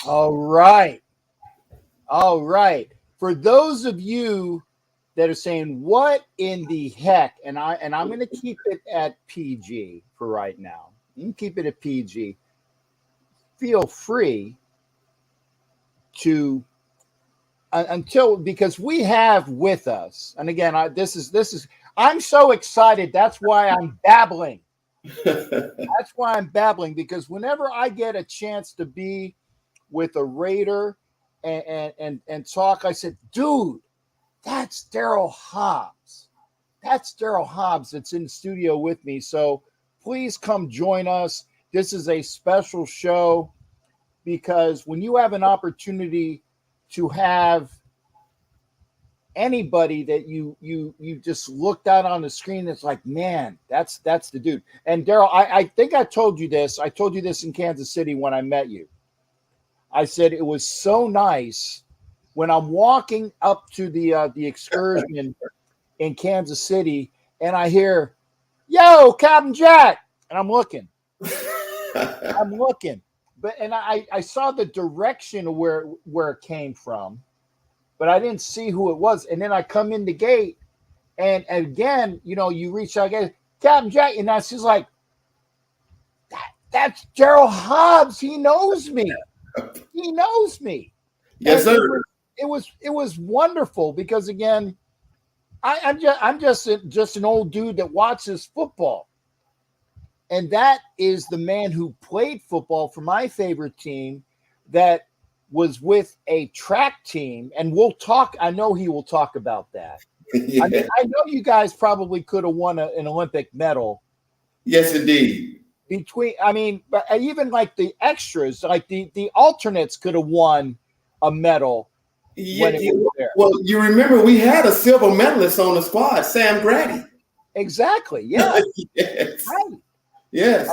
All right. All right. For those of you that are saying, what in the heck? And I'm going to keep it at PG for right now. You can keep it at PG. Feel free to because we have with us, and again, I'm so excited. That's why I'm babbling. That's why I'm babbling, because whenever I get a chance to be with a Raider and talk, I said, dude, that's Daryl Hobbs. That's Daryl Hobbs that's in the studio with me. So please come join us. This is a special show, because when you have an opportunity to have anybody that you just looked out on the screen, that's like, man, that's the dude. And Daryl, I think I told you this. I told you this in Kansas City when I met you. I said it was so nice when I'm walking up to the excursion in Kansas City, and I hear, "Yo, Captain Jack," and I'm looking, but I saw the direction of where it came from, but I didn't see who it was. And then I come in the gate, and again, you reach out, Captain Jack, and that's just like, that's Daryl Hobbs. He knows me. He knows me. Yes, and sir. It was wonderful, because again, I'm just an old dude that watches football, and that is the man who played football for my favorite team, that was with a track team, and we'll talk. I know he will talk about that. Yeah. I know you guys probably could have won an Olympic medal. Yes, indeed. But even like the extras, like the alternates could have won a medal. Yeah, well, you remember we had a silver medalist on the squad, Sam Grady. Exactly. Yeah. Yes. Right. Yes.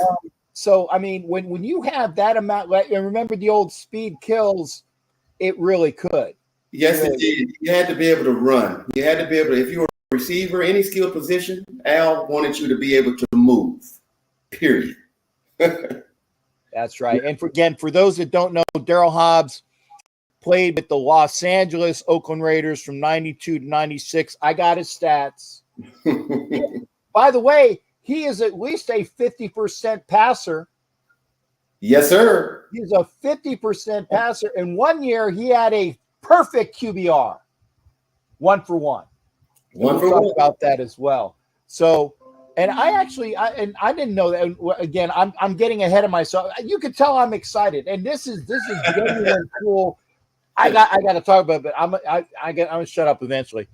So when you have that amount, and remember the old speed kills, it really could. Yes, it did. You had to be able to run. You had to be able to, if you were a receiver, any skill position, Al wanted you to be able to move. Period. That's right. And for those that don't know, Daryl Hobbs played with the Los Angeles Oakland Raiders from 92 to 96. I got his stats. By the way, he is at least a 50% passer. Yes, sir. He's a 50% passer. And 1 year he had a perfect QBR, 1 for 1. We'll talk about that as well. So, and I didn't know that. Again, I'm getting ahead of myself. You could tell I'm excited, and this is genuine cool. I got to talk about it, but I'm gonna shut up eventually.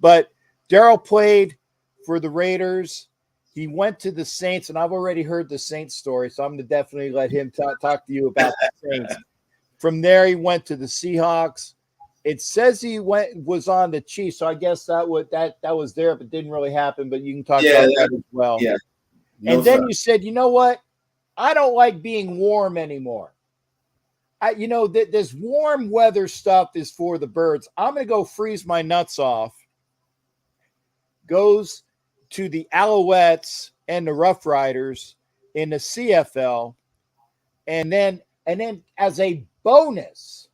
But Daryl played for the Raiders. He went to the Saints, and I've already heard the Saints story, so I'm going to definitely let him talk to you about the Saints. From there, he went to the Seahawks. It says he was on the Chiefs, so I guess that was there, but didn't really happen. But you can talk about that as well. Yeah. And then you said, you know what? I don't like being warm anymore. This warm weather stuff is for the birds. I'm going to go freeze my nuts off. Goes to the Alouettes and the Rough Riders in the CFL, and then as a bonus,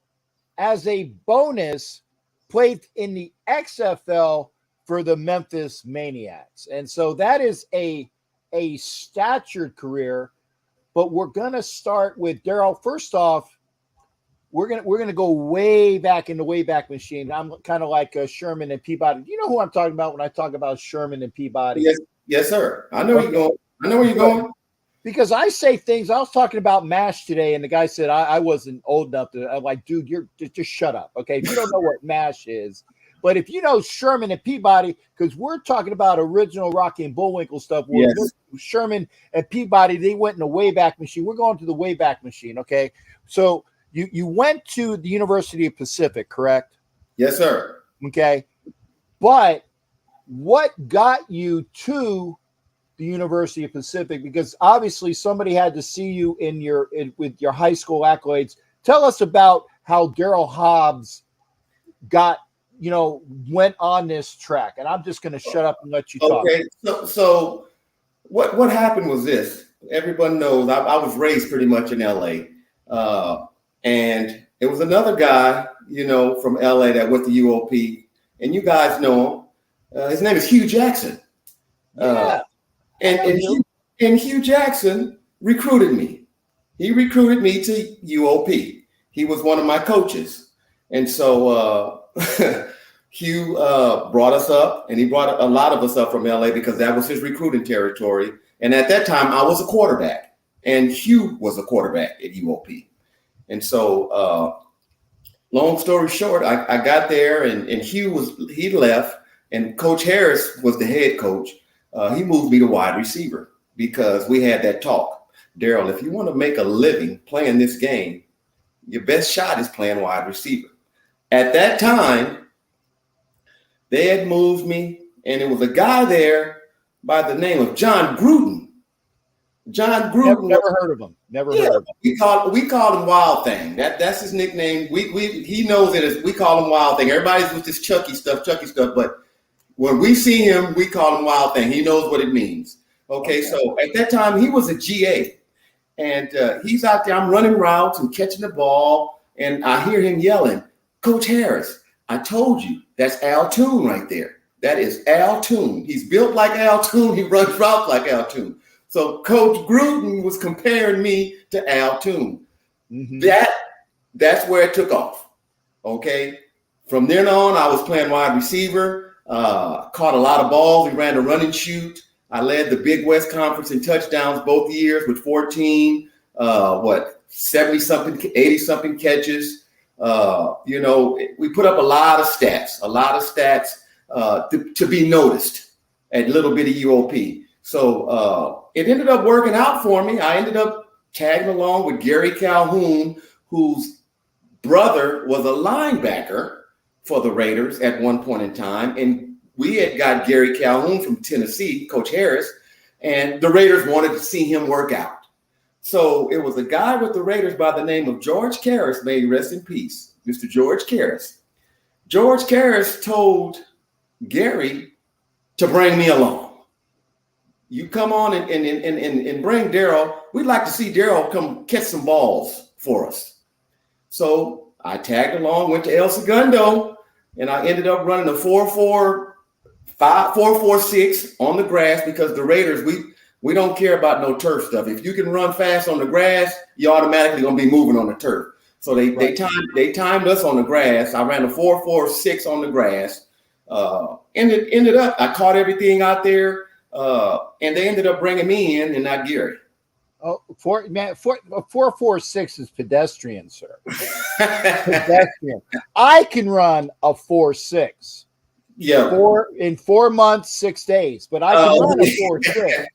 played in the XFL for the Memphis Maniacs. And so that is a statured career. But we're gonna start with Daryl. First off, we're gonna go way back in the Wayback Machine. I'm kind of like Sherman and Peabody. Do you know who I'm talking about when I talk about Sherman and Peabody? Yes, sir. I know where you're going. Because I say things. I was talking about MASH today, and the guy said I wasn't old enough to. I'm like, dude, you're just shut up, okay? If you don't know what MASH is, but if you know Sherman and Peabody, because we're talking about original Rocky and Bullwinkle stuff. Yes. Sherman and Peabody, they went in the Wayback Machine. We're going to the Wayback Machine, okay? So. You went to the University of Pacific, correct? Yes, sir. Okay. But what got you to the University of Pacific? Because obviously somebody had to see you with your high school accolades. Tell us about how Daryl Hobbs went on this track. And I'm just going to shut up and let you talk. Okay. So what happened was this. Everyone knows I was raised pretty much in LA. And was another guy, from LA that went to UOP, and you guys know him. His name is Hugh Jackson. Yeah. And Hugh Jackson recruited me. He recruited me to UOP. He was one of my coaches. And so Hugh brought us up, and he brought a lot of us up from LA because that was his recruiting territory. And at that time, I was a quarterback, and Hugh was a quarterback at UOP. And so long story short, I got there, and he left, and Coach Harris was the head coach. He moved me to wide receiver because we had that talk. Daryl, if you want to make a living playing this game, your best shot is playing wide receiver. At that time, they had moved me, and there was a guy there by the name of John Gruden. John Gruden. Never heard of him. Never heard of him. We call him Wild Thing. That's his nickname. He knows it as we call him Wild Thing. Everybody's with this Chucky stuff, but when we see him, we call him Wild Thing. He knows what it means. Okay. So at that time, he was a GA. And he's out there. I'm running routes and catching the ball. And I hear him yelling, Coach Harris, I told you, that's Al Toon right there. That is Al Toon. He's built like Al Toon. He runs routes like Al Toon. So Coach Gruden was comparing me to Al Toon. Mm-hmm. That's where it took off. Okay. From then on, I was playing wide receiver, caught a lot of balls. We ran the run and shoot. I led the Big West Conference in touchdowns both years with 14, 70-something, 80-something catches. We put up a lot of stats to be noticed at little bitty UOP. So it ended up working out for me. I ended up tagging along with Gary Calhoun, whose brother was a linebacker for the Raiders at one point in time. And we had got Gary Calhoun from Tennessee, Coach Harris, and the Raiders wanted to see him work out. So it was a guy with the Raiders by the name of George Karras, may he rest in peace, Mr. George Karras. George Karras told Gary to bring me along. You come on and bring Daryl. We'd like to see Daryl come catch some balls for us. So I tagged along, went to El Segundo, and I ended up running a 4.46 on the grass because the Raiders, we don't care about no turf stuff. If you can run fast on the grass, you're automatically going to be moving on the turf. So they timed us on the grass. I ran a 4.46 on the grass. Ended up, I caught everything out there, and they ended up bringing me in and not Gary. Oh, 4.46 is pedestrian, sir. Pedestrian. I can run a 4.6. Yeah. In 4 months, 6 days, but I can run a 4.6.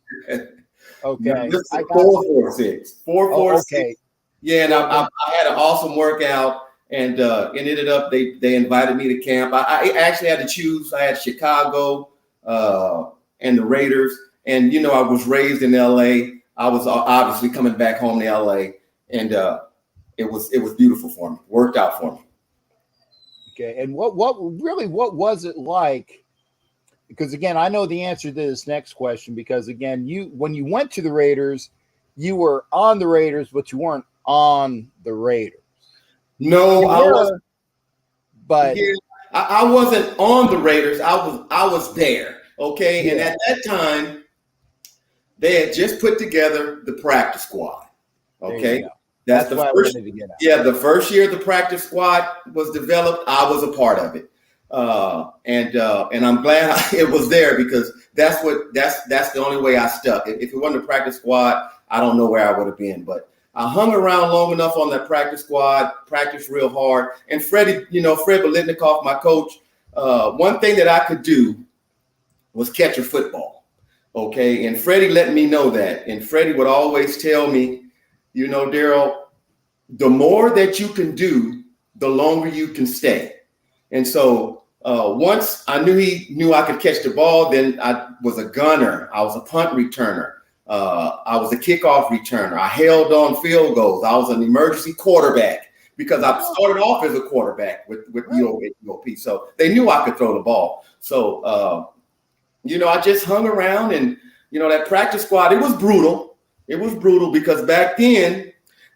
Okay. 4.46. 4.46. Okay. Yeah, and I had an awesome workout, and ended up they invited me to camp. I actually had to choose. I had Chicago and the Raiders, and I was raised in LA. I was obviously coming back home to LA, and it was beautiful for me. Worked out for me. Okay, and what was it like? Because again, I know the answer to this next question. Because again, when you went to the Raiders, you were on the Raiders, but you weren't on the Raiders. No, I was. But yeah, I wasn't on the Raiders. I was there. Okay, yeah. And at that time, they had just put together the practice squad. Okay. That's the first. Yeah, the first year the practice squad was developed, I was a part of it, and I'm glad it was there because that's the only way I stuck. If it wasn't a practice squad, I don't know where I would have been. But I hung around long enough on that practice squad, practiced real hard. And Fred Biletnikoff, my coach, one thing that I could do was catch a football. Okay, and Freddie let me know that, and Freddie would always tell me, Daryl, the more that you can do, the longer you can stay. And so once I knew he knew I could catch the ball, then I was a gunner. I was a punt returner. I was a kickoff returner. I held on field goals. I was an emergency quarterback because I started off as a quarterback with UOP. So they knew I could throw the ball. So, I just hung around and, that practice squad, it was brutal. It was brutal because back then,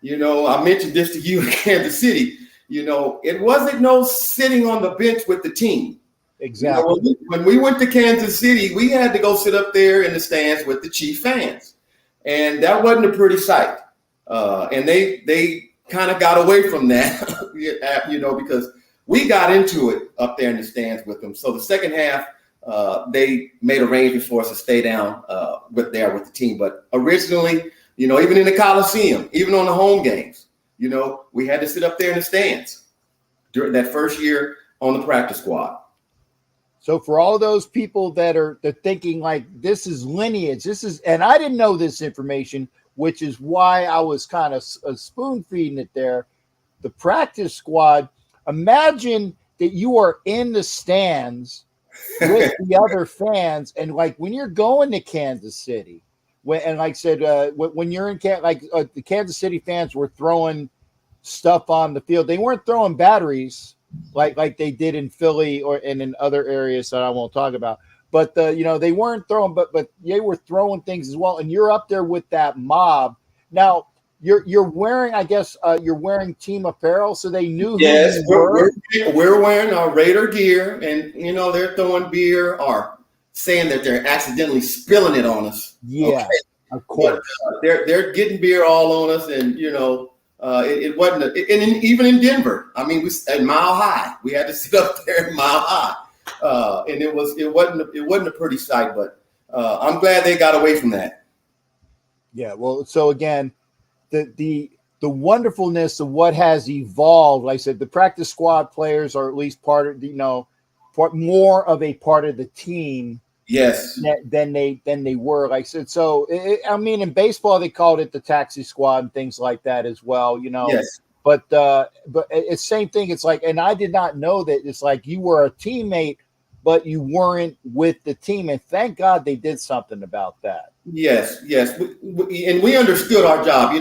I mentioned this to you in Kansas City, it wasn't no sitting on the bench with the team. Exactly. When we went to Kansas City, we had to go sit up there in the stands with the Chief fans, and that wasn't a pretty sight. And they kind of got away from that, because we got into it up there in the stands with them. So the second half, they made arrangements for us to stay down with the team. But originally, even in the Coliseum, even on the home games, we had to sit up there in the stands during that first year on the practice squad. So for all those people that are thinking like this is lineage, and I didn't know this information, which is why I was kind of spoon feeding it there. The practice squad, imagine that you are in the stands with the other fans. And like when you're going to Kansas City, when you're in the Kansas City fans were throwing stuff on the field. They weren't throwing batteries like they did in Philly and in other areas that I won't talk about. But they weren't throwing, but they were throwing things as well. And you're up there with that mob. Now you're wearing, I guess, you're wearing team apparel, so they knew who you were. We're wearing our Raider gear, and they're throwing beer or saying that they're accidentally spilling it on us. Yeah, okay. Of course. But, they're getting beer all on us, and it wasn't. And even in Denver, I mean, we at Mile High, we had to sit up there at Mile High, and it wasn't a pretty sight. But I'm glad they got away from that. Yeah. Well, so again, the wonderfulness of what has evolved. Like I said, the practice squad players are at least part of more of a part of the team. Yes. Than they were. Like I said, so in baseball they called it the taxi squad and things like that as well. Yes. But it's same thing. It's like, and I did not know that. It's like you were a teammate, but you weren't with the team. And thank God they did something about that. Yes. And we understood our job.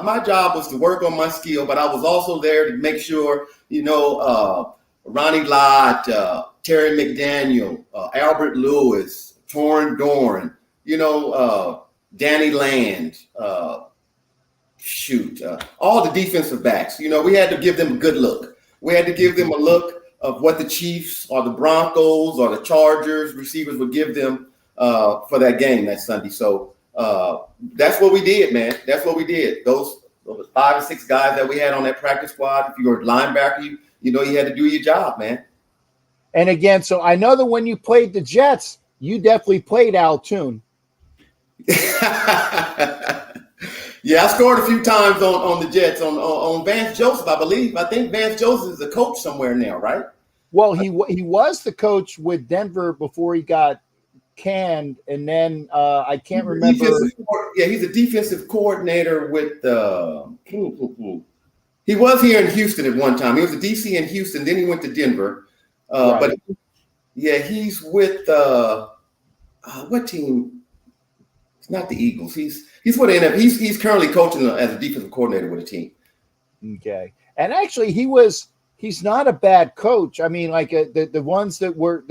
My job was to work on my skill, but I was also there to make sure, Ronnie Lott, Terry McDaniel, Albert Lewis, Torrin Dorn, Danny Land, all the defensive backs. We had to give them a good look. We had to give them a look of what the Chiefs or the Broncos or the Chargers receivers would give them for that game that Sunday. So that's what we did, man. That's what we did. Those 5 or 6 guys that we had on that practice squad, if you were a linebacker, you had to do your job, man. And again, so I know that when you played the Jets, you definitely played Al Toon. Yeah, I scored a few times on the Jets, on Vance Joseph, I believe. I think Vance Joseph is the coach somewhere now, right? Well, he was the coach with Denver before he got canned, and then I can't remember. He's a defensive coordinator with he was here in Houston at one time. He was a DC in Houston, then he went to Denver. Right. But he's with what team? It's not the Eagles. He's with the NFL. He's currently coaching as a defensive coordinator with a team. Okay, and actually he's not a bad coach. I mean, like the ones that were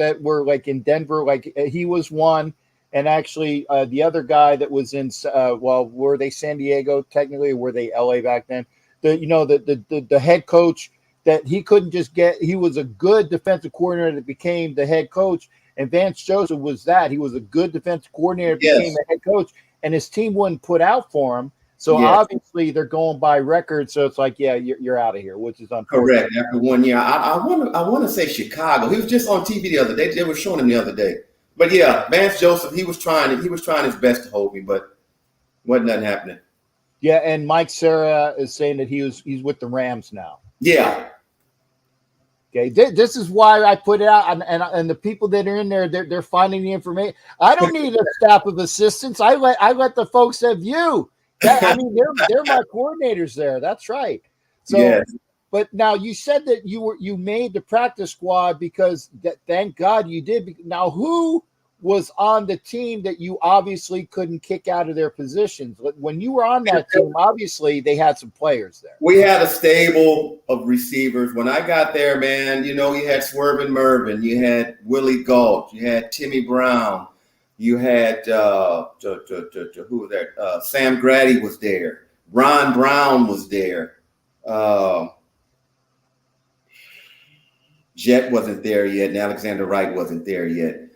like in Denver, like he was one, and actually the other guy that was in were they San Diego technically, or were they LA back then? The head coach that he couldn't just get. He was a good defensive coordinator that became the head coach, and Vance Joseph was that. He was a good defensive coordinator that became the head coach, and his team wouldn't put out for him. So obviously they're going by record. So it's like, you're out of here, which is unfortunate. Correct. After 1 year, I want to say Chicago. He was just on TV the other day. They were showing him the other day. But yeah, Vance Joseph, he was trying his best to hold me, but wasn't nothing happening. Yeah, and Mike Sarah is saying that he's with the Rams now. Yeah. Okay, this is why I put it out, and the people that are in there, they're finding the information. I don't need a staff of assistants. I let the folks at View. They're my coordinators there. That's right. So, yes. But now you said that you made the practice squad because thank God you did. Now, who was on the team that you obviously couldn't kick out of their positions? When you were on that team, obviously they had some players there. We had a stable of receivers. When I got there, man, you had Swervin Mervin, you had Willie Gault, you had Timmy Brown, you had who was there? Sam Grady was there. Ron Brown was there. Jet wasn't there yet, and Alexander Wright wasn't there yet.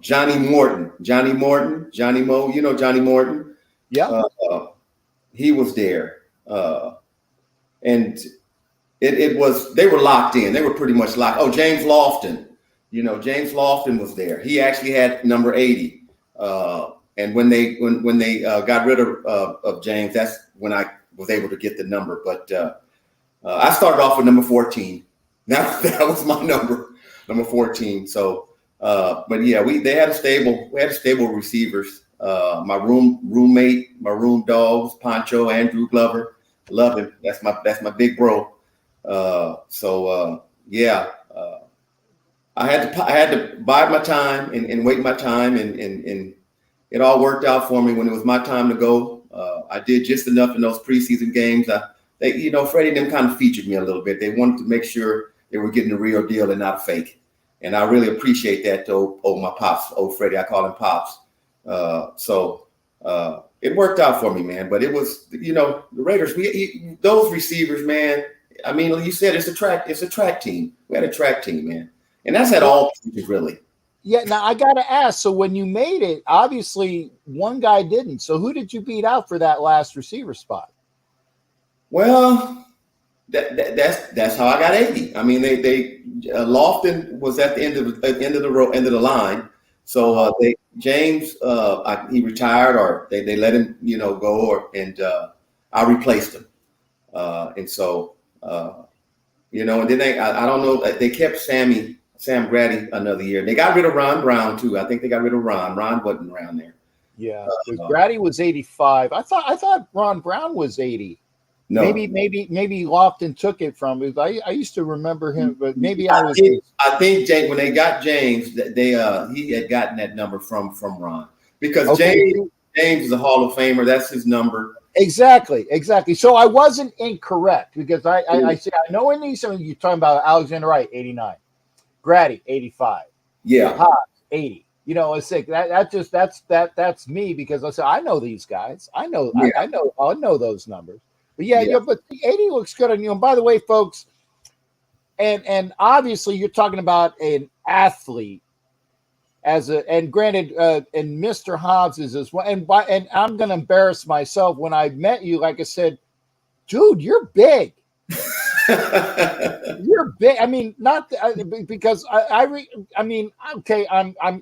Johnny Morton, Johnny Mo, Johnny Morton. Yeah. He was there. And it was, they were locked in. They were pretty much locked. Oh, James Lofton. James Lofton was there. He actually had number 80. And when they got rid of James, that's when I was able to get the number. But I started off with number 14. Now that was my number 14. So, but yeah, we had stable receivers. My roommate, my room dogs, Pancho, Andrew Glover, love him. That's my big bro. Yeah. I had to bide my time and wait my time, and it all worked out for me when it was my time to go. I did just enough in those preseason games. Freddie and them kind of featured me a little bit. They wanted to make sure they were getting the real deal and not a fake. And I really appreciate that to my pops, Freddie. I call him Pops. It worked out for me, man. But it was, the Raiders, those receivers, man. I mean, like you said, it's a track team. We had a track team, man. And that's at all positions, really. Yeah. Now I got to ask. So when you made it, obviously one guy didn't. So who did you beat out for that last receiver spot? Well, that's how I got 80. I mean, they Lofton was at the end of the line. So James he retired, or they let him go, and I replaced him. And so and then I don't know, they kept Sam Grady another year. They got rid of Ron Brown too. I think they got rid of Ron. Ron wasn't around there. Yeah, Grady was 85. I thought Ron Brown was 80. No, maybe Lofton took it from him. I used to remember him, but maybe I think James, when they got James, he had gotten that number from Ron, because James is a Hall of Famer. That's his number. Exactly. So I wasn't incorrect, because I know in these, you're talking about Alexander Wright, 89, Grady, 85, yeah, Hobbs, 80. It's like that's me, because I said I know these guys. I know those numbers. But but the 80 looks good on you. And by the way, folks, and obviously you're talking about an athlete and granted, and Mr. Hobbs is as well. And I'm going to embarrass myself. When I met you, like I said, dude, you're big. You're big. I mean, not because I'm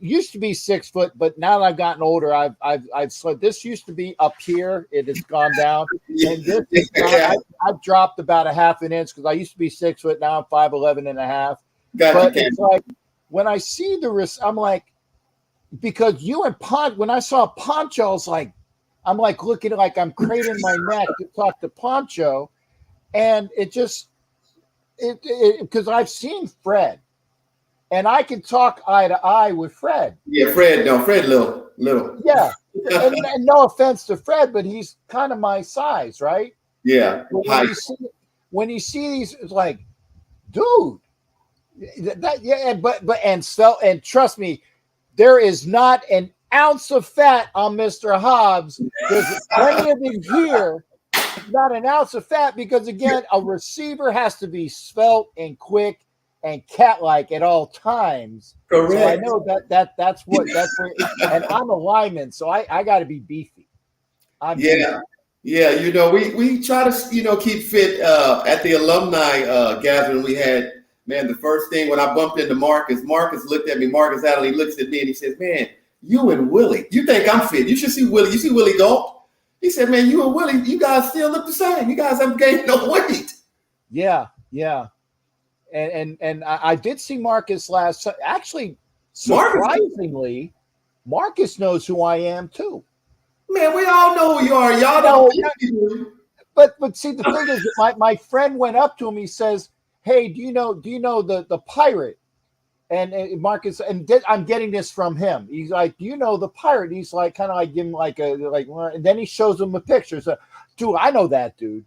used to be 6 foot, but now that I've gotten older, I've slid. This used to be up here. It has gone down, and this I've dropped about a half an inch, because I used to be 6 foot. Now I'm 5'11" and a half. But it's like when I see the wrist, I'm like, because you and when I saw Poncho, I was like, I'm like looking like I'm craning my neck to talk to Poncho, and it just. Because I've seen Fred, and I can talk eye to eye with Fred. Yeah, Fred little. Yeah, and no offense to Fred, but he's kind of my size, right? Yeah. When you see these, it's like, dude, and trust me, there is not an ounce of fat on Mr. Hobbs. There's plenty of it here. Not an ounce of fat, because again, a receiver has to be svelte and quick and cat-like at all times. Correct. So I know that's where, and I'm a lineman, so I got to be beefy. Yeah. We try to keep fit. At the alumni gathering we had, man, the first thing when I bumped into Marcus looked at me. Marcus Allen, he looks at me and he says, "Man, you and Willie, you think I'm fit? You should see Willie. You see Willie Galt?" He said, "Man, you and Willie, you guys still look the same. You guys haven't gained no weight." Yeah. And I did see Marcus last. Actually, surprisingly, Marcus knows who I am too. Man, we all know who you are. Y'all don't. But see, the thing is, my friend went up to him. He says, "Hey, do you know the pirate?" And Marcus, and I'm getting this from him. He's like, "Do you know the pirate?" He's like, kind of like give him and then he shows him a picture. So, dude, I know that dude.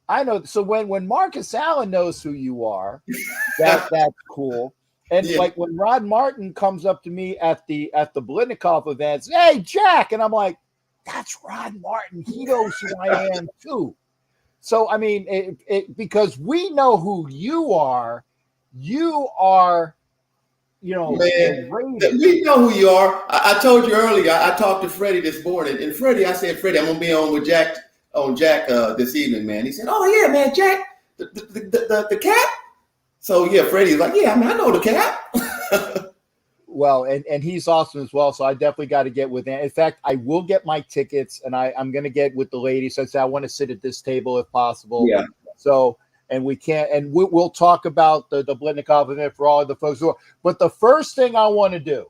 I know. So when Marcus Allen knows who you are, that's cool. And like when Rod Martin comes up to me at the Blitnikoff events, "Hey, Jack," and I'm like, "That's Rod Martin. He knows who I am too." So I mean, because we know who you are. you are, Man, the Raiders. we know who you are. I told you earlier. I talked to Freddie this morning, and Freddie, I said, Freddie, I'm gonna be on with Jack this evening, man. He said, oh yeah, man, Jack, the cat. So yeah, Freddie's like, yeah, I mean, I know the cat. Well, and he's awesome as well. So I definitely got to get with him. In fact, I will get my tickets, and I'm going to get with the ladies. I said I want to sit at this table if possible. Yeah. So, and we can't, and we'll talk about the Blitnikov event for all of the folks who are. But the first thing I want to do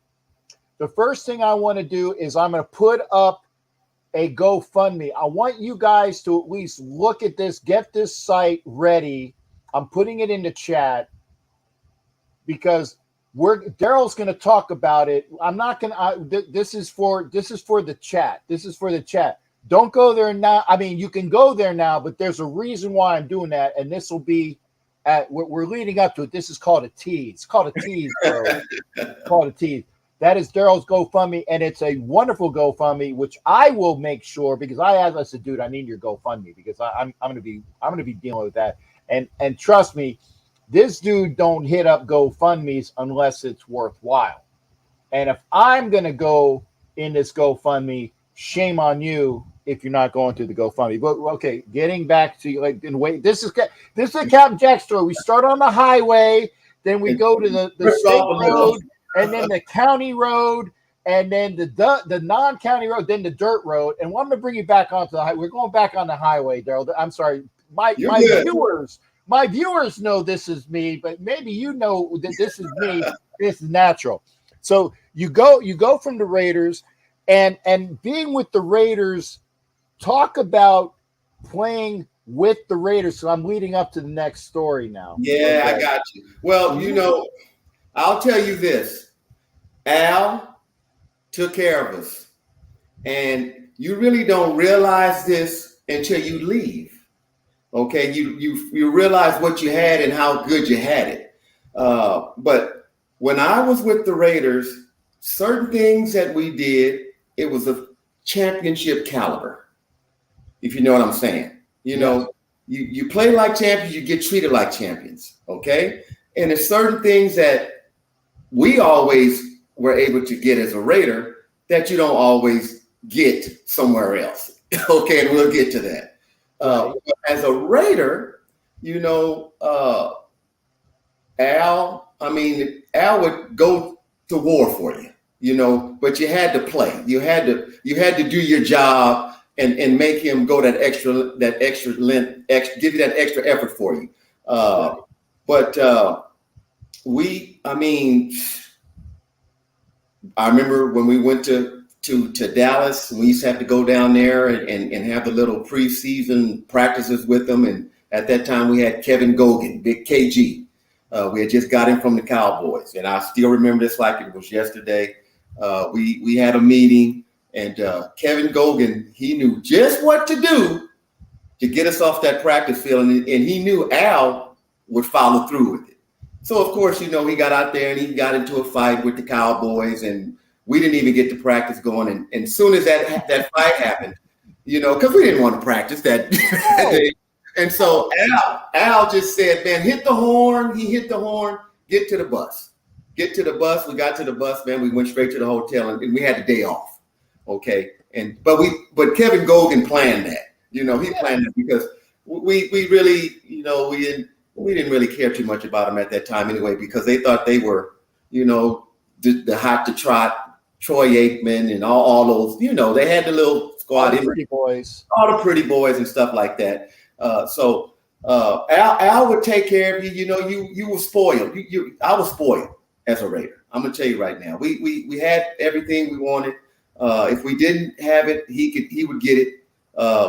is I'm going to put up a GoFundMe. I want you guys to at least look at this, get this site ready. I'm putting it in the chat because Daryl's going to talk about it. I'm not going to. This is for the chat. This is for the chat. Don't go there now. I mean, you can go there now, but there's a reason why I'm doing that, and this will be at. We're leading up to it. This is called a tease. It's called a tease, bro. Called a tease. That is Daryl's GoFundMe, and it's a wonderful GoFundMe, which I will make sure because I said, dude, I need your GoFundMe because I'm going to be dealing with that, and trust me. This dude don't hit up GoFundMes unless it's worthwhile. And if I'm going to go in this GoFundMe, shame on you if you're not going to the GoFundMe. But okay, getting back to this is a Captain Jack story. We start on the highway, then we go to the state road, and then the county road, and then the non-county road, then the dirt road. And I'm going to bring you back onto the highway. We're going back on the highway, Daryl. I'm sorry. My viewers know this is me, but maybe you know that this is me. This is natural. So you go from the Raiders and being with the Raiders, talk about playing with the Raiders. So I'm leading up to the next story now. Yeah, okay. I got you. Well, I'll tell you this. Al took care of us. And you really don't realize this until you leave. Okay, you realize what you had and how good you had it. But when I was with the Raiders, certain things that we did, it was a championship caliber, if you know what I'm saying. You play like champions, you get treated like champions, okay? And there's certain things that we always were able to get as a Raider that you don't always get somewhere else, okay? And we'll get to that. As a Raider, Al would go to war for you, but you had to play. You had to do your job and make him go that extra length, give you that extra effort for you. But I remember when we went to Dallas, we used to have to go down there and have the little preseason practices with them. And at that time, we had Kevin Gogan, Big KG. We had just got him from the Cowboys. And I still remember this like it was yesterday. We had a meeting, and Kevin Gogan, he knew just what to do to get us off that practice field. And he knew Al would follow through with it. So, of course, he got out there and he got into a fight with the Cowboys, and we didn't even get the practice going. And as soon as that fight happened, because we didn't want to practice that day. And so Al just said, man, hit the horn. He hit the horn, get to the bus. Get to the bus. We got to the bus, man. We went straight to the hotel and we had the day off. Okay. But Kevin Gogan planned that. He planned that because we really, we didn't really care too much about him at that time anyway, because they thought they were, the hot to trot, Troy Aikman and all those, they had the little squad. All the pretty boys and stuff like that. So Al would take care of you. You were spoiled. I was spoiled as a Raider. I'm gonna tell you right now. We had everything we wanted. If we didn't have it, he would get it.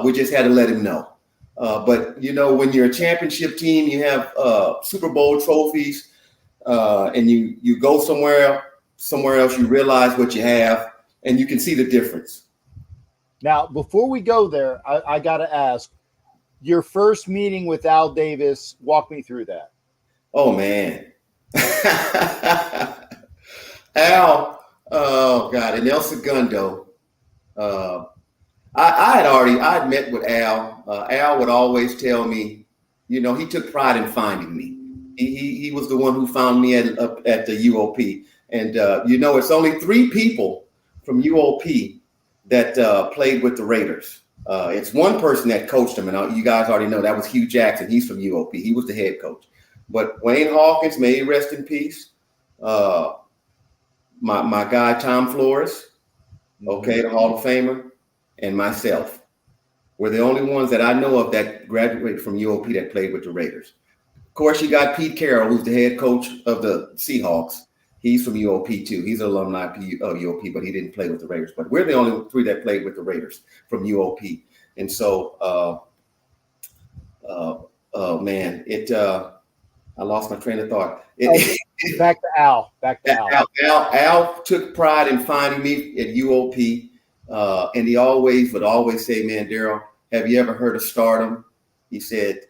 We just had to let him know. But when you're a championship team, you have Super Bowl trophies, and you go somewhere else, you realize what you have, and you can see the difference. Now, before we go there, I got to ask, your first meeting with Al Davis, walk me through that. Oh, man. Al, oh, God, and El Segundo. I had met with Al. Al would always tell me, he took pride in finding me. He was the one who found me up at the UOP. And, it's only 3 people from UOP that played with the Raiders. It's one person that coached them, and you guys already know that was Hugh Jackson. He's from UOP. He was the head coach. But Wayne Hawkins, may he rest in peace. My guy Tom Flores, the Hall of Famer, and myself were the only ones that I know of that graduated from UOP that played with the Raiders. Of course, you got Pete Carroll, who's the head coach of the Seahawks. He's from UOP too. He's an alumni of UOP, but he didn't play with the Raiders. But we're the only 3 that played with the Raiders from UOP. And so, I lost my train of thought. Back to Al. Al took pride in finding me at UOP, and he would always say, "Man, Daryl, have you ever heard of stardom?" He said,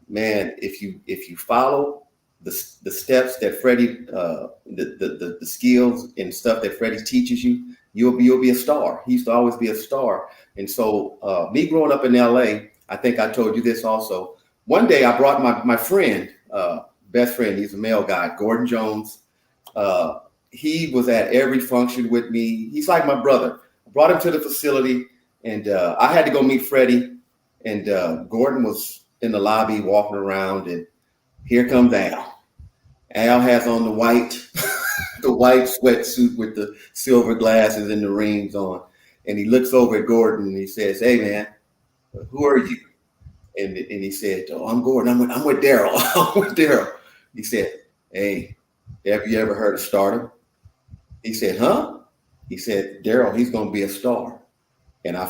"Man, if you follow the steps that Freddie, the skills and stuff that Freddie teaches you, you'll be a star." He used to always be a star. And so, me growing up in LA, I think I told you this also. One day, I brought my friend. Best friend, he's a male guy, Gordon Jones. He was at every function with me. He's like my brother. I brought him to the facility, and I had to go meet Freddie. And Gordon was in the lobby walking around, and here comes Al. Al has on the white sweatsuit with the silver glasses and the rings on. And he looks over at Gordon and he says, "Hey, man, who are you?" And he said, "Oh, I'm Gordon. I'm with Daryl. I'm with Daryl." He said, "Hey, have you ever heard of stardom?" He said, "Huh?" He said, "Daryl, he's going to be a star." And I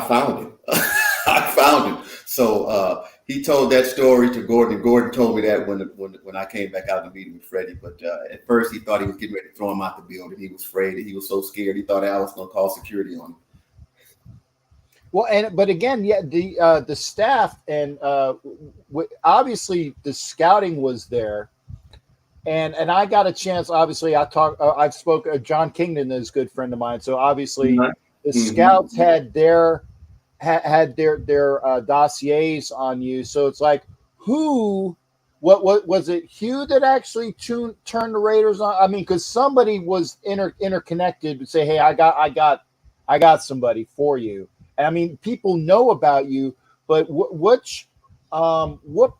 found him. I found him. So he told that story to Gordon. Gordon told me that when I came back out to meet with Freddie. But at first he thought he was getting ready to throw him out the building. He was afraid. He was so scared. He thought Al was going to call security on him. Well, but again, yeah, the staff and obviously the scouting was there, and I got a chance. Obviously, I've spoken. John Kingdon is a good friend of mine, so obviously the scouts had their dossiers on you. So it's like, what was it? Hugh that actually turned the Raiders on? I mean, because somebody was interconnected to say, "Hey, I got somebody for you." And I mean, people know about you, but what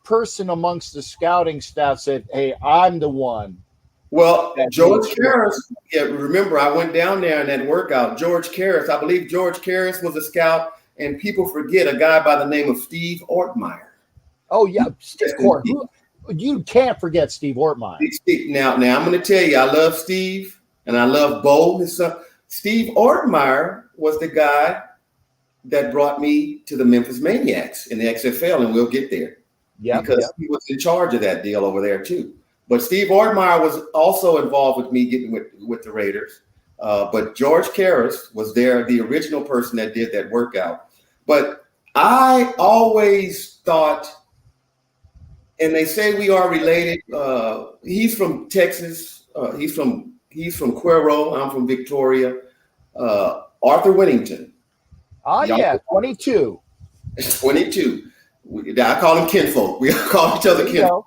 person amongst the scouting staff said, "Hey, I'm the one"? Well, George Karras. Yeah, remember, I went down there in that workout. George Karras, I believe George Karras was a scout, and people forget a guy by the name of Steve Ortmeyer. Oh yeah, Steve. You can't forget Steve Ortmeyer. Now I'm going to tell you, I love Steve, and I love Bo, his son. Steve Ortmeyer was the guy that brought me to the Memphis Maniacs in the XFL, and we'll get there. Yeah, because he was in charge of that deal over there too. But Steve Ortmeyer was also involved with me getting with the Raiders. But George Karras was there, the original person that did that workout. But I always thought, and they say we are related. He's from Texas. He's from Cuero. I'm from Victoria. Arthur Whittington. Oh, yeah, 22. 22. I call him kinfolk. We call each other kinfolk.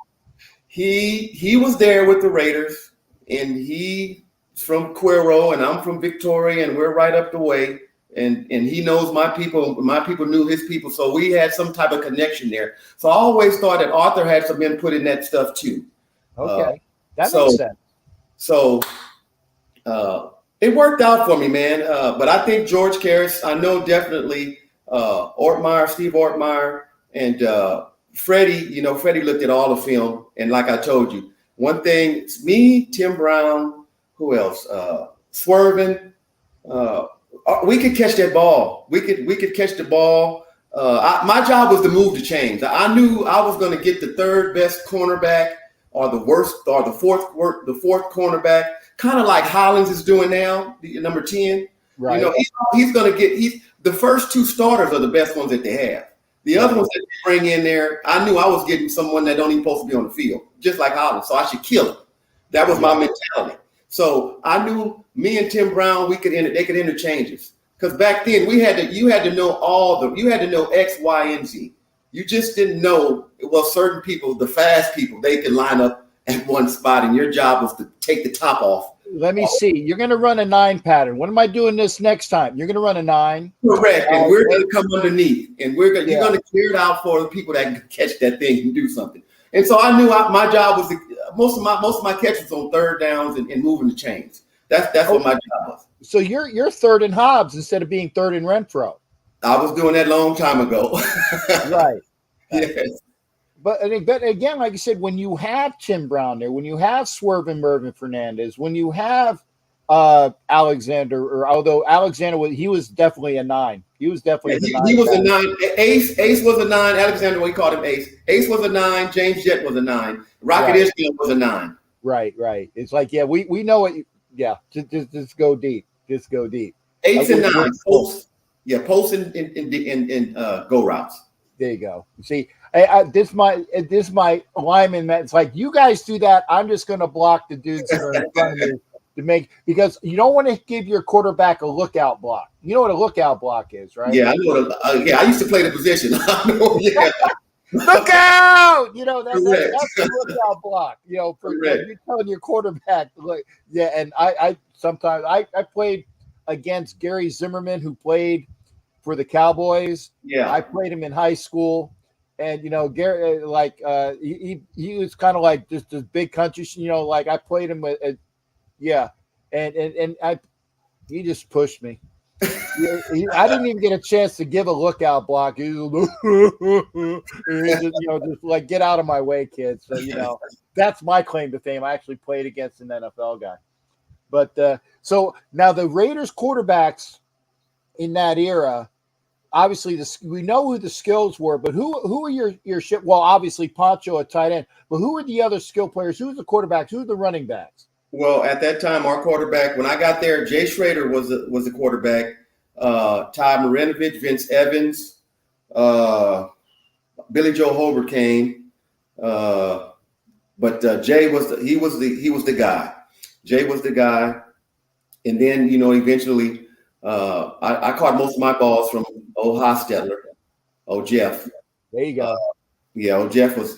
He was there with the Raiders, and he's from Cuero, and I'm from Victoria, and we're right up the way. And he knows my people. My people knew his people, so we had some type of connection there. So I always thought that Arthur had some input in that stuff too. Okay, that makes sense. So it worked out for me, man. But I think George Karras, I know definitely Steve Ortmeyer, and Freddie. Freddie looked at all the film, and like I told you, one thing, it's me, Tim Brown, who else? Swervin. We could catch that ball. We could catch the ball. My job was to move the chains. I knew I was going to get the third best cornerback, or the fourth cornerback, kind of like Hollins is doing now, the number 10. Right. He's going to get the first 2 starters are the best ones that they have. The other ones that they bring in there, I knew I was getting someone that don't even supposed to be on the field, just like Hollins. So I should kill him. That was my mentality. So I knew me and Tim Brown, they could interchange us. Because back then you had to know X, Y, and Z. You just didn't know, certain people, the fast people, they could line up at one spot, and your job was to take the top off. Let me see. You're going to run a 9 pattern. When am I doing this next time? You're going to run a 9. Correct. And we're going to come underneath, and you're going to clear it out for the people that can catch that thing and do something. And so I knew my job was most of my catches on third downs and moving the chains. That's what my job was. So you're third in Hobbs instead of being third in Renfro. I was doing that a long time ago. Right. Yes. But again, like I said, when you have Tim Brown there, when you have Swerve and Mervin Fernandez, when you have Alexander, or although Alexander he was definitely a 9. He was definitely he was a 9. Ace was a 9. Alexander, we called him Ace. Ace was a 9. James Jett was a 9. Rocket Ismail was a 9. Right. It's like, we know what. Just go deep. Just go deep. 8s and 9s. Post and go routes. There you go. See, this my lineman, man. It's like, you guys do that. I'm just going to block the dudes that are in front of me because you don't want to give your quarterback a lookout block. You know what a lookout block is, right? Yeah, I know. I used to play the position. I know. Yeah. Look out! That's the lookout block. For you telling your quarterback. Look, and I sometimes I played against Gary Zimmerman, who played for the Cowboys. Yeah, I played him in high school, and Gary, he was kind of like just this big country. Like I played him with, and he just pushed me. I didn't even get a chance to give a lookout block. He just, just like, get out of my way, kids. So that's my claim to fame. I actually played against an NFL guy. But so now the Raiders quarterbacks in that era, obviously we know who the skills were, but who are your shit? Well, obviously Poncho, a tight end, but who are the other skill players? Who's the quarterbacks? Who's the running backs? Well, at that time, our quarterback, when I got there, Jay Schrader was the quarterback. Ty Marinovich, Vince Evans, Billy Joe Holbert came, but Jay was the guy. Jay was the guy, and then eventually I caught most of my balls from old Hostetler, Jeff. There you go. Jeff was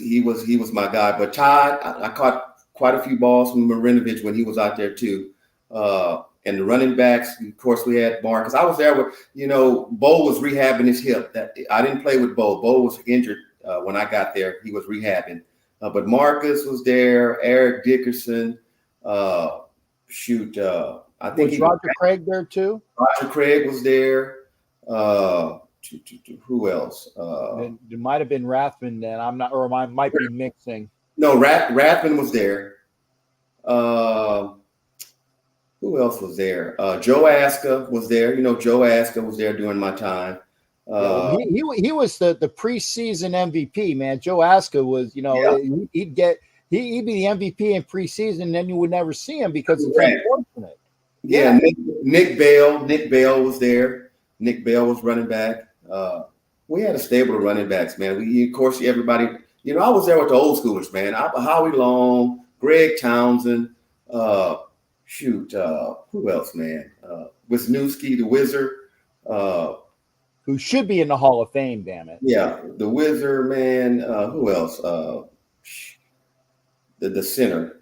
my guy, but Ty I caught quite a few balls from Marinovich when he was out there too. And the running backs, of course, we had Marcus. I was there with, Bo was rehabbing his hip. I didn't play with Bo. Bo was injured when I got there. He was rehabbing. But Marcus was there, Eric Dickerson. I think was Roger Craig there too? Roger Craig was there. Who else? It might have been Rathman then. I'm not, or I might be mixing. No, Rathman was there. Who else was there? Joe Aska was there. Joe Aska was there during my time. He was the preseason MVP, man. Joe Aska was, he'd be the MVP in preseason, and then you would never see him because it's unfortunate. Yeah, Nick Bale was there. Nick Bale was running back. We had a stable of running backs, man. Everybody, I was there with the old schoolers, man. Howie Long, Greg Townsend, who else, man? Wisniewski, the Wizard. Who should be in the Hall of Fame, damn it. Yeah, the Wizard, man. Who else? The center.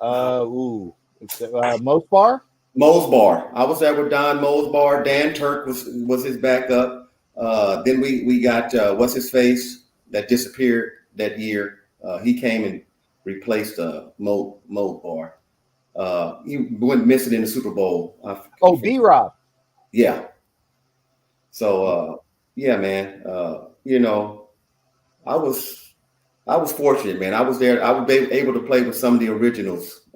Mosbar? Mosbar. I was there with Don Mosbar. Dan Turk was his backup. Then we got what's his face that disappeared that year. He came and replaced Mosbar. He went missing in the Super Bowl. B-Rob. Yeah. So man. I was fortunate, man. I was there. I was able to play with some of the originals.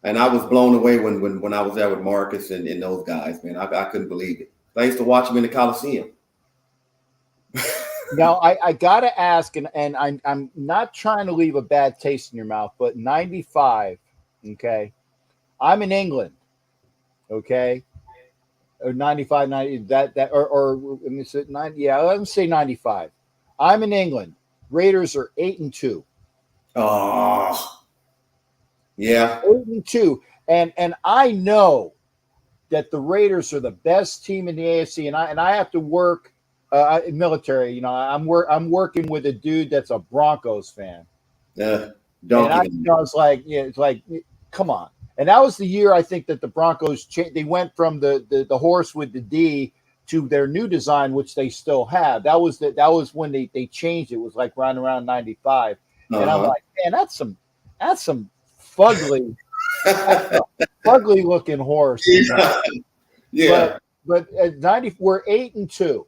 And I was blown away when I was there with Marcus and those guys, man. I couldn't believe it. I used to watch them in the Coliseum. Now, I got to ask, and I'm not trying to leave a bad taste in your mouth, but 95, okay? I'm in England, okay? Or 95, 90, or let me say 90, yeah, let me say 95. I'm in England. Raiders are 8-2. Oh, yeah. 8-2. And I know that the Raiders are the best team in the AFC, and I have to work military. I'm working with a dude that's a Broncos fan. And Donkey. I was like, yeah, it's like, come on. And that was the year I think that the Broncos they went from the horse with the D to their new design, which they still have. That was when they changed it. It was like around 95. And I'm like, man, that's some fugly fugly looking horse. Yeah. But at 90, we're 8-2.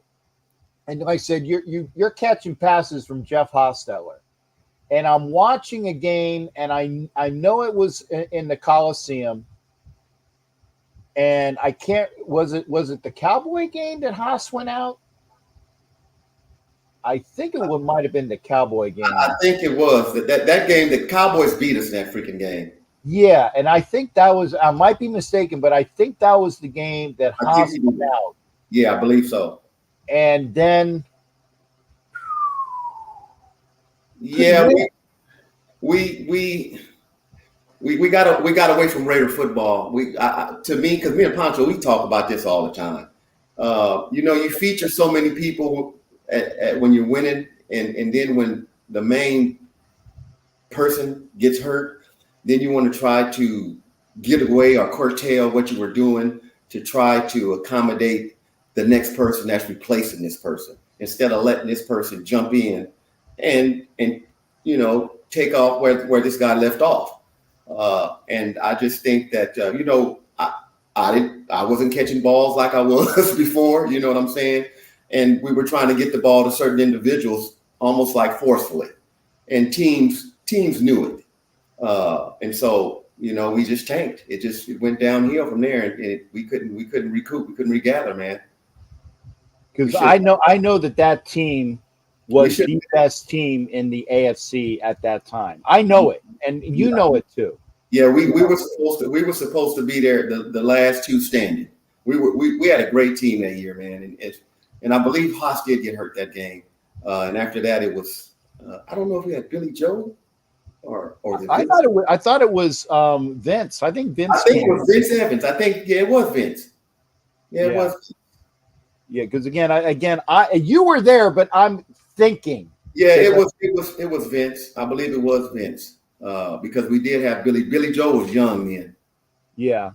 And like I said, you're catching passes from Jeff Hostetler. And I'm watching a game, and I know it was in the Coliseum, and I can't. Was it the Cowboy game that Haas went out? I think it might have been the Cowboy game. I think it was that game. The Cowboys beat us in that freaking game. Yeah, and I think that was. I might be mistaken, but I think that was the game that Haas went out. Yeah, I believe so. And then. Yeah, we got away from Raider football. To me, because me and Pancho, we talk about this all the time. You feature so many people when you're winning, and then when the main person gets hurt, then you want to try to get away or curtail what you were doing to try to accommodate the next person that's replacing this person, instead of letting this person jump in and take off where this guy left off. And I just think that I wasn't catching balls like I was before, you know what I'm saying? And we were trying to get the ball to certain individuals almost like forcefully, and teams knew it. And so, we just tanked. It went downhill from there, and we couldn't recoup, we couldn't regather, man. Because I know that team was the best team in the AFC at that time. I know it, and you know it too. Yeah, we were supposed to be there, the last two standing. We had a great team that year, man, and I believe Haas did get hurt that game. And after that, it was I don't know if we had Billy Joe or I thought it was Vince. I think Vince. I think it was Vince Evans. I think it was Vince. Yeah, it was. Yeah, because again, you were there, but I'm thinking. Yeah, it was Vince. I believe it was Vince, because we did have Billy. Billy Joe was young then. Yeah.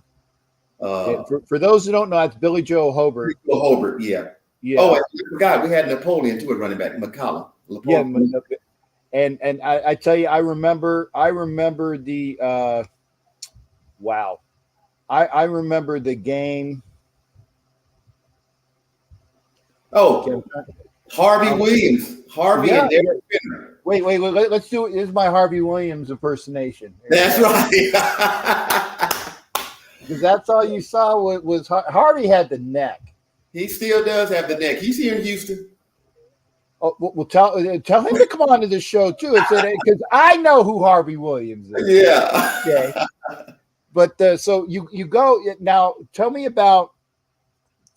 For those who don't know, that's Billy Joe Hobart. Hobart, yeah. Oh, I forgot we had Napoleon too at running back, McCollum. Yeah, and I tell you, I remember the wow, I remember the game. Oh, Harvey Williams. And Derek Finner. Wait. Let's do it. This is my Harvey Williams impersonation. That's right. Because that's all you saw was Harvey had the neck. He still does have the neck. He's here in Houston. Oh, well, tell him to come on to the show too. Because I know who Harvey Williams is. Yeah. Okay. But so you go now. Tell me about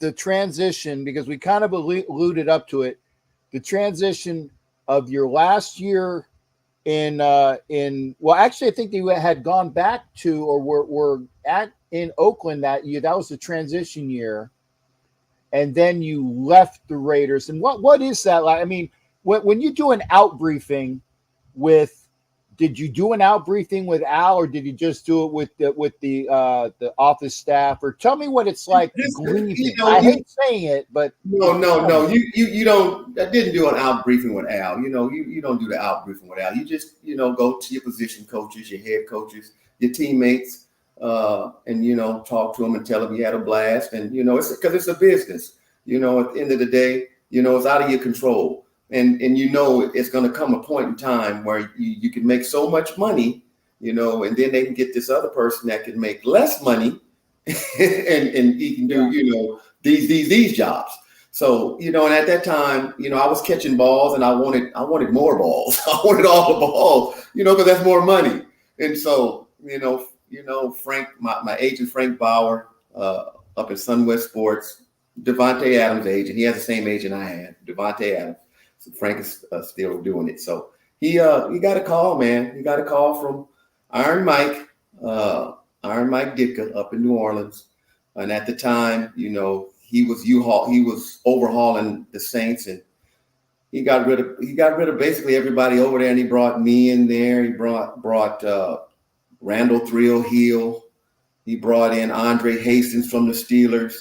the transition, because we kind of alluded up to it. The transition of your last year in actually I think they had gone back to or were in Oakland that year. That was the transition year, and then you left the Raiders. And what is that like? I mean, when you do an out briefing did you do an out briefing with Al, or did you just do it with the office staff? Or tell me what it's like grieving. I hate saying it, but no. You don't. I didn't do an out briefing with Al. You don't do the out briefing with Al. You just go to your position coaches, your head coaches, your teammates, and talk to them and tell them you had a blast. And it's because it's a business. At the end of the day, it's out of your control. And it's going to come a point in time where you can make so much money, and then they can get this other person that can make less money, and he can do these jobs. So and at that time, I was catching balls, and I wanted more balls. I wanted all the balls, because that's more money. And so Frank, my agent Frank Bauer, up in SunWest Sports, Devontae Adams' agent, he has the same agent I had, Devontae Adams. Frank is still doing it. So he got a call, man. He got a call from Iron Mike Ditka up in New Orleans. And at the time, he was overhauling the Saints. And, he got rid of basically everybody over there, and he brought me in there. He brought Randall Hill. He brought in Andre Hastings from the Steelers.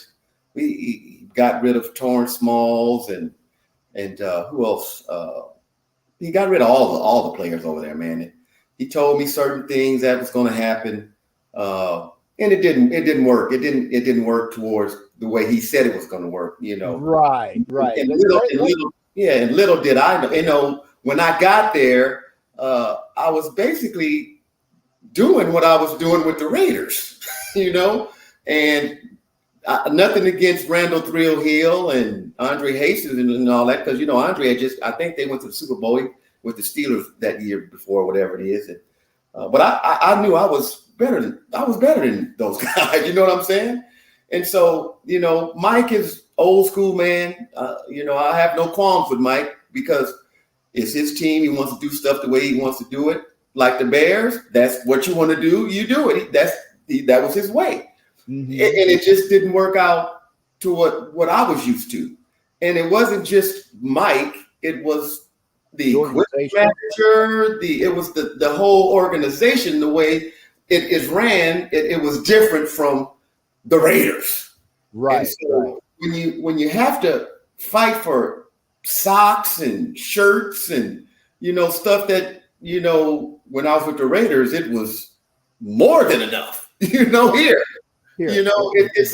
He got rid of Torrance Smalls and who else? He got rid of all the players over there, man. He told me certain things that was going to happen, and it didn't work. It didn't work towards the way he said it was going to work. Right. And little did I know. When I got there, I was basically doing what I was doing with the Raiders, and nothing against Randall Hill and Andre Hastings and all that, because Andre I think they went to the Super Bowl with the Steelers that year before, whatever it is. And, but I knew I was better than those guys. You know what I'm saying? And so Mike is old school, man. I have no qualms with Mike because it's his team. He wants to do stuff the way he wants to do it. Like the Bears, that's what you want to do. You do it. That was his way. Mm-hmm. And it just didn't work out to what I was used to. And it wasn't just Mike, it was the manager, it was the whole organization, the way it is ran, it was different from the Raiders. Right. And so when you have to fight for socks and shirts and stuff that when I was with the Raiders, it was more than enough. Here. It's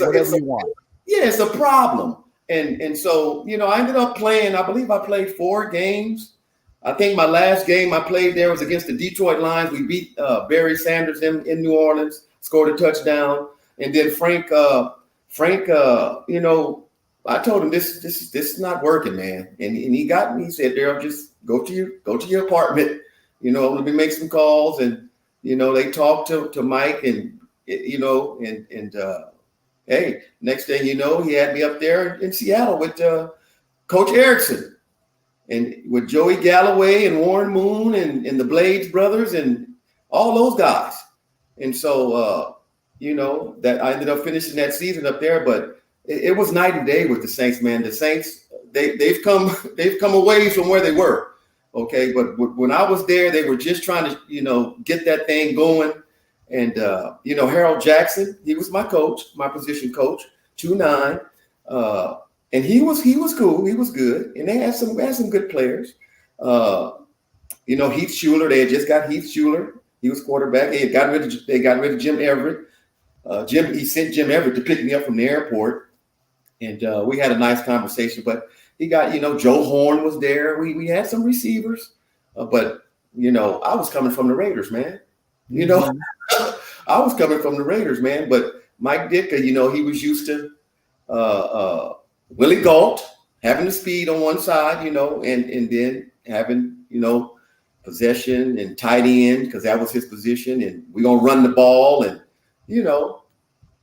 a problem. And so, I ended up playing, I believe I played 4 games. I think my last game I played there was against the Detroit Lions. We beat Barry Sanders in New Orleans, scored a touchdown. And then Frank, I told him this is not working, man. And he got me. He said, Daryl, just go to your apartment. Let me make some calls. And they talked to Mike, and hey, next thing you know, he had me up there in Seattle with Coach Erickson and with Joey Galloway and Warren Moon and the Blades brothers and all those guys. And so, that I ended up finishing that season up there, but it was night and day with the Saints, man. The Saints, they've come a ways from where they were. Okay. But when I was there, they were just trying to, get that thing going. And, Harold Jackson, he was my coach, my position coach, 2'9". And he was cool. He was good. And they had some good players. Heath Schuler, they had just got Heath Schuler. He was quarterback. They got rid of Jim Everett. He sent Jim Everett to pick me up from the airport. And we had a nice conversation, but he got, Joe Horn was there. We had some receivers, but I was coming from the Raiders, man. I was coming from the Raiders, man. But Mike Ditka, he was used to Willie Gault having the speed on one side, and then having, possession and tight end, because that was his position, and we're gonna run the ball, and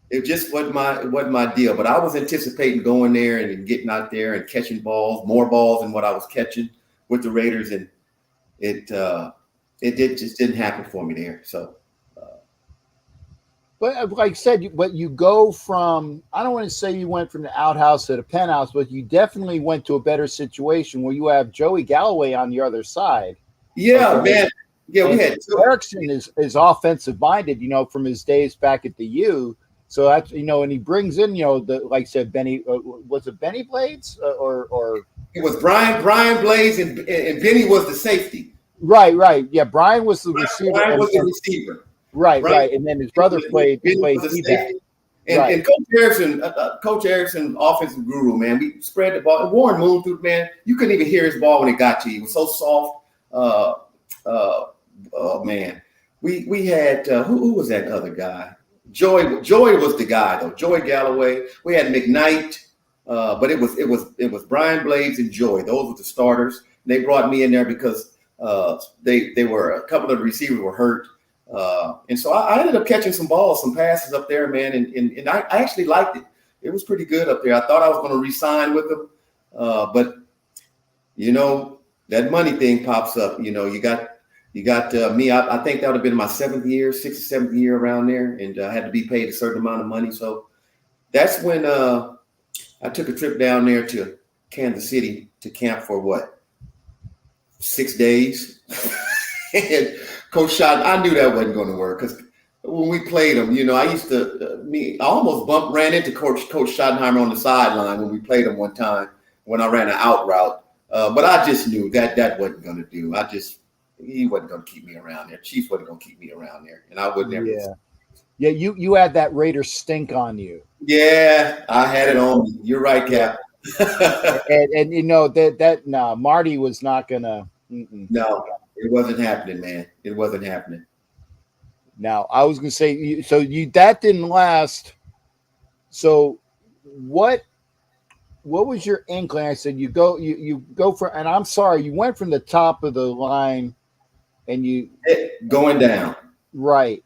it just wasn't my deal. But I was anticipating going there and getting out there and catching more balls than what I was catching with the Raiders, and it just didn't happen for me there. So, but like I said, but you go from, I don't want to say you went from the outhouse to the penthouse, but you definitely went to a better situation where you have Joey Galloway on the other side. Yeah, man. Yeah, we had Erickson is offensive minded, from his days back at the U. So that's, and he brings in, like I said, Benny, was it Benny Blades or it was Brian Blades and Benny was the safety. Right. Yeah, Brian was the receiver. Brian was the receiver. Right. And then his brother played D-back. And Coach Erickson, offensive guru, man. We spread the ball. And Warren Moon through, man. You couldn't even hear his ball when it got to you. It was so soft. Man. We had who was that other guy? Joey was the guy though. Joey Galloway. We had McKnight, but it was Brian Blades and Joey. Those were the starters. They brought me in there because they were, a couple of the receivers were hurt. And so I ended up catching some balls, some passes up there, man. And I actually liked it. It was pretty good up there. I thought I was going to re-sign with them. But that money thing pops up. You got me. I think that would have been my 6th or 7th year around there. And I had to be paid a certain amount of money. So that's when I took a trip down there to Kansas City to camp for 6 days. And Coach Shot, I knew that wasn't going to work because when we played him, I used to, I almost ran into Coach Schottenheimer on the sideline when we played him one time when I ran an out route. But I just knew that wasn't going to do. He wasn't going to keep me around there. Chief wasn't going to keep me around there, and I would never. Yeah. You had that Raider stink on you. Yeah, I had it on me. You're right, Cap. and Marty was not gonna. No, it wasn't happening, man. It wasn't happening. Now I was gonna say, that didn't last. So what was your inkling? I said you go for, and I'm sorry, you went from the top of the line, and going down. Right.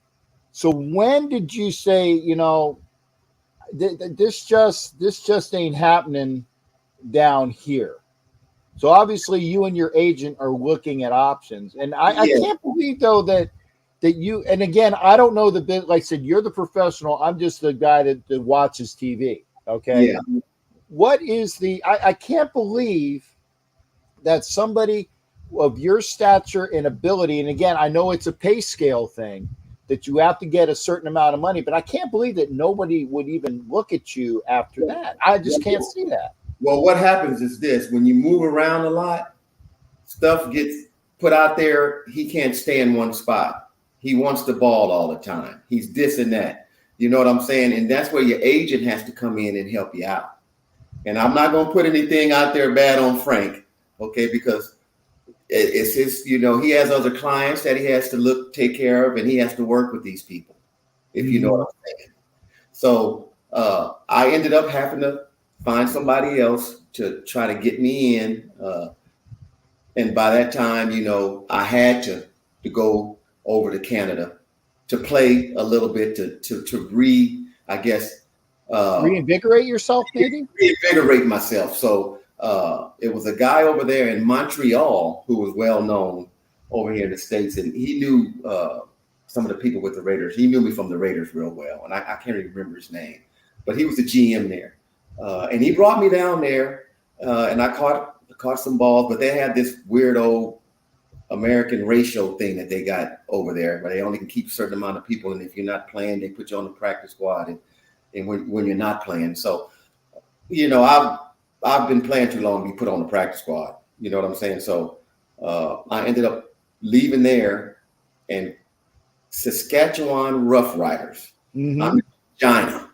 So when did you say, this just ain't happening down here? So obviously you and your agent are looking at options, and I can't believe though that you. And again, I don't know the bit. Like I said, you're the professional. I'm just the guy that watches TV. Okay. Yeah. What is I can't believe that somebody of your stature and ability, and again, I know it's a pay scale thing, that you have to get a certain amount of money, but I can't believe that nobody would even look at you after that. I just can't see that. Well, what happens is this: when you move around a lot, stuff gets put out there. He can't stay in one spot. He wants the ball all the time. He's this and that. You know what I'm saying? And that's where your agent has to come in and help you out. And I'm not going to put anything out there bad on Frank, okay? Because it's his, he has other clients that he has to take care of, and he has to work with these people, if you know what I'm saying. So I ended up having to find somebody else to try to get me in. And by that time, I had to go over to Canada to play a little bit to reinvigorate yourself, maybe? Reinvigorate myself. So it was a guy over there in Montreal who was well known over here in the States, and he knew some of the people with the Raiders. He knew me from the Raiders real well, and I can't even remember his name, but he was the GM there. And he brought me down there, and I caught some balls, but they had this weirdo American ratio thing that they got over there, where they only can keep a certain amount of people, and if you're not playing, they put you on the practice squad, and when you're not playing. So, I've been playing too long to be put on the practice squad. You know what I'm saying? So I ended up leaving there, and Saskatchewan Rough Riders. Mm-hmm. I'm in China,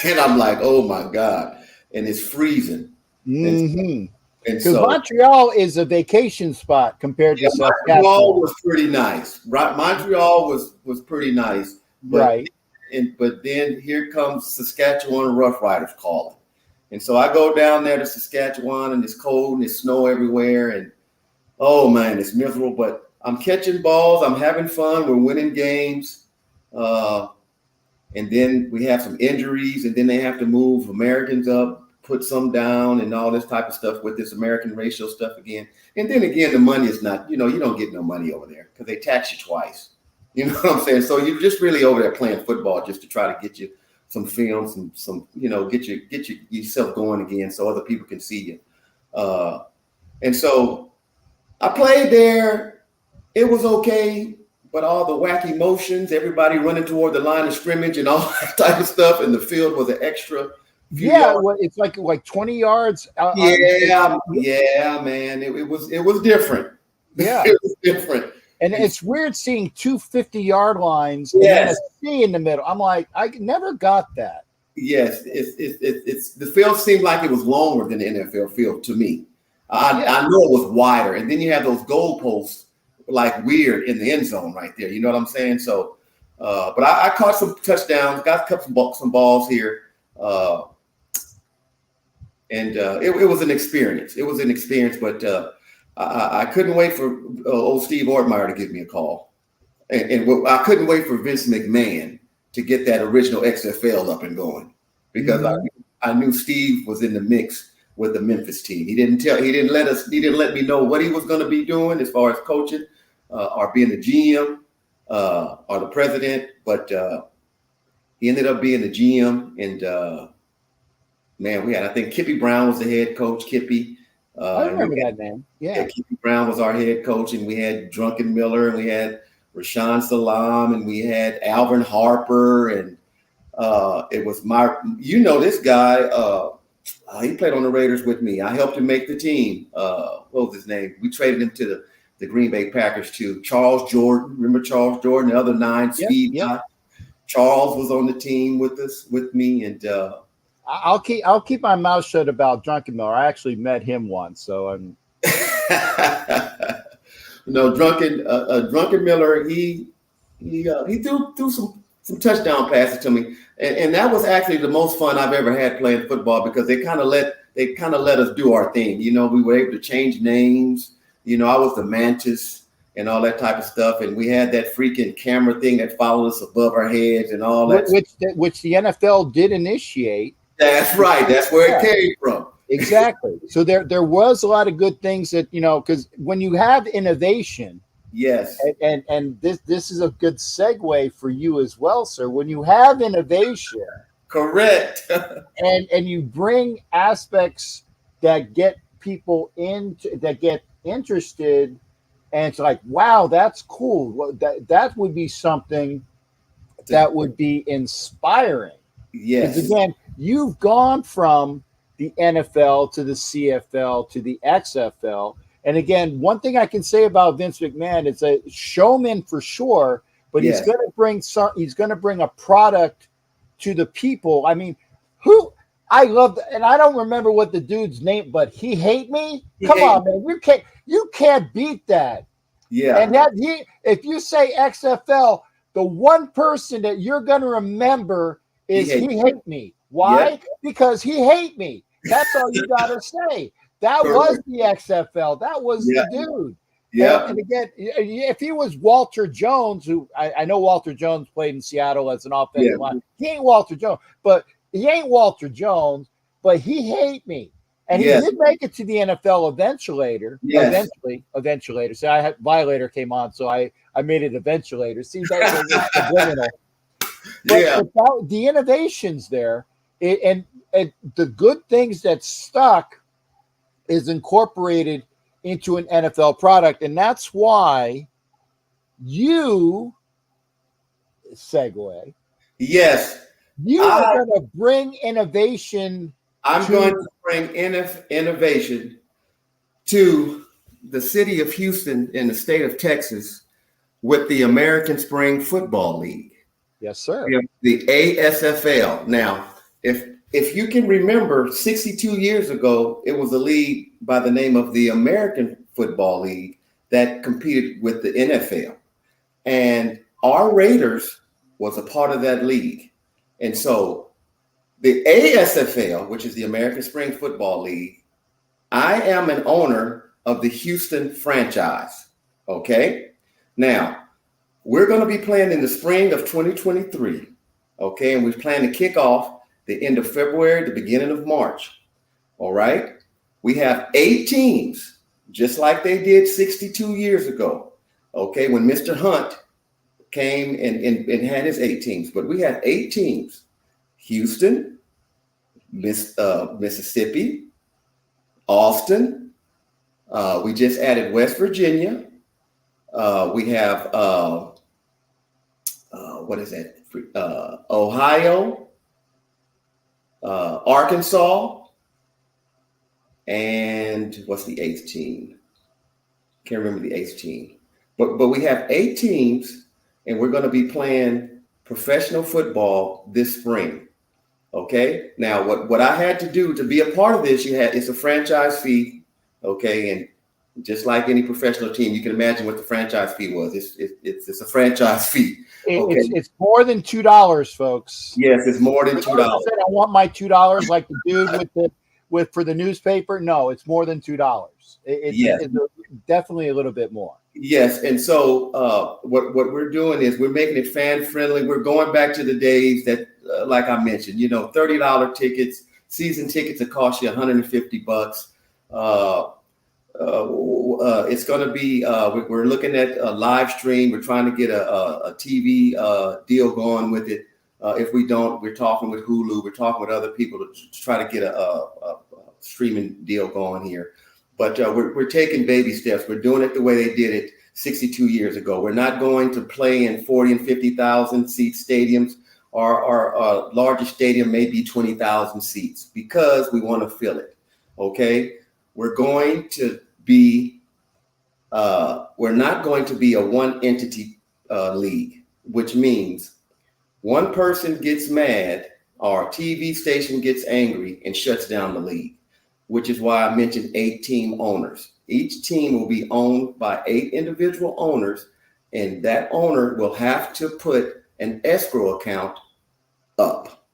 and I'm like, oh my God, and it's freezing. Mm-hmm. Because Montreal is a vacation spot compared to Saskatchewan. Montreal was pretty nice. Right? Montreal was pretty nice. But, but then here comes Saskatchewan Rough Riders calling. And so I go down there to Saskatchewan, and it's cold and it's snow everywhere. And, oh, man, it's miserable. But I'm catching balls. I'm having fun. We're winning games. And then we have some injuries, and then they have to move Americans up, put some down, and all this type of stuff with this American racial stuff again. And then again, the money is not, you don't get no money over there because they tax you twice. You know what I'm saying? So you're just really over there playing football just to try to get you some film, some get yourself going again so other people can see you. And so I played there. It was okay, but all the wacky motions, everybody running toward the line of scrimmage and all that type of stuff, and the field was an extra. Yeah, well, it's like 20 yards. Yeah, man. It was different. Yeah, it was different. And it's weird seeing 2 50-yard lines and then a C in the middle. I'm like, I never got that. Yes, it's the field seemed like it was longer than the NFL field to me. I know it was wider, and then you have those goalposts like weird in the end zone right there. You know what I'm saying? So, but I caught some touchdowns, got some balls here. And it was an experience. It was an experience, but I couldn't wait for old Steve Ortmeyer to give me a call. And I couldn't wait for Vince McMahon to get that original XFL up and going, because I knew Steve was in the mix with the Memphis team. He didn't let me know what he was going to be doing as far as coaching or being the GM or the president, but he ended up being the GM. And man, I think Kippy Brown was the head coach. Kippy, I remember that name. Yeah. Keith Brown was our head coach, and we had Drunken Miller, and we had Rashawn Salam, and we had Alvin Harper, and it was this guy. He played on the Raiders with me. I helped him make the team. What was his name? We traded him to the Green Bay Packers too. Charles Jordan. Remember Charles Jordan? The other 9 speed guy. Charles was on the team with me, and I'll keep my mouth shut about Drunken Miller. I actually met him once, so I'm. Drunken Miller. He threw some touchdown passes to me, and that was actually the most fun I've ever had playing football, because they kind of let us do our thing. We were able to change names. I was the Mantis and all that type of stuff, and we had that freaking camera thing that followed us above our heads and all that. Which the NFL did initiate. That's right. That's where it came from. Exactly. So there was a lot of good things that because when you have innovation. Yes. And this is a good segue for you as well, sir. When you have innovation, correct, and you bring aspects that get people that get interested, and it's like, wow, that's cool. Well, that would be something that would be inspiring. Yes. Because again, you've gone from the NFL to the CFL to the XFL. And again, one thing I can say about Vince McMahon is a showman for sure, but he's going to bring a product to the people. I mean, I love, and I don't remember what the dude's name, but he hate me. Come on, man, you can't beat that. Yeah. And if you say XFL, the one person that you're going to remember is he hate me. Why? Yeah. Because he hate me. That's all you got to say. That was the XFL. That was the dude. Yeah. And again, if he was Walter Jones, who I know Walter Jones played in Seattle as an offensive line. He ain't Walter Jones, but he hate me. And he did make it to the NFL eventually. So Violator came on, so I made it eventually. See, that's subliminal. But the innovations there, and the good things that stuck is incorporated into an NFL product. And that's why you segue. Yes. You are going to bring innovation. I'm going to bring innovation to the city of Houston in the state of Texas with the American Spring Football League. Yes, sir. The ASFL. Now, if you can remember, 62 years ago, it was a league by the name of the American Football League that competed with the NFL. And our Raiders was a part of that league. And so the ASFL, which is the American Spring Football League, I am an owner of the Houston franchise. Okay. Now, we're going to be playing in the spring of 2023. Okay. And we plan to kick off the end of February, the beginning of March. All right. We have 8 teams, just like they did 62 years ago. Okay. When Mr. Hunt came and had his 8 teams, but we have 8 teams: Houston, Mississippi, Austin. We just added West Virginia. We have, Ohio, Arkansas, and what's the 8th team? Can't remember the 8th team. But we have 8 teams, and we're going to be playing professional football this spring. Okay. Now, what I had to do to be a part of this, it's a franchise fee. Okay. And just like any professional team, you can imagine what the franchise fee was. It's a franchise fee. Okay. It's more than $2, folks. Yes, it's more than $2. I want my $2 like the dude for the newspaper. No, it's more than $2. It's definitely a little bit more. Yes, and so what we're doing is we're making it fan friendly. We're going back to the days that, like I mentioned, $30 tickets, season tickets that cost you $150. It's going to be. We're looking at a live stream. We're trying to get a TV deal going with it. If we don't, we're talking with Hulu. We're talking with other people to try to get a streaming deal going here. but we're taking baby steps. We're doing it the way they did it 62 years ago. We're not going to play in 40 and 50,000 seat stadiums. Our largest stadium may be 20,000 seats because we want to fill it. Okay, we're going to be. We're not going to be a one entity league, which means one person gets mad or a TV station gets angry and shuts down the league, which is why I mentioned 8 team owners. Each team will be owned by 8 individual owners, and that owner will have to put an escrow account up.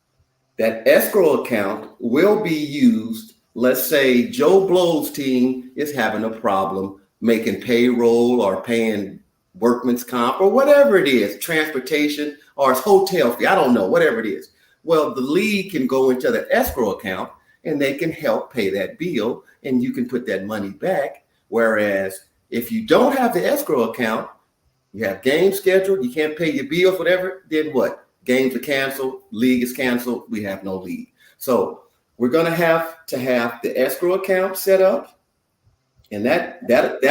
That escrow account will be used. Let's say Joe Blow's team is having a problem making payroll or paying workman's comp or whatever it is, transportation or it's hotel fee, I don't know, whatever it is. Well, the league can go into the escrow account and they can help pay that bill and you can put that money back. Whereas if you don't have the escrow account, you have games scheduled, you can't pay your bills, whatever, then what? Games are canceled, league is canceled, we have no league. So we're going to have the escrow account set up. And that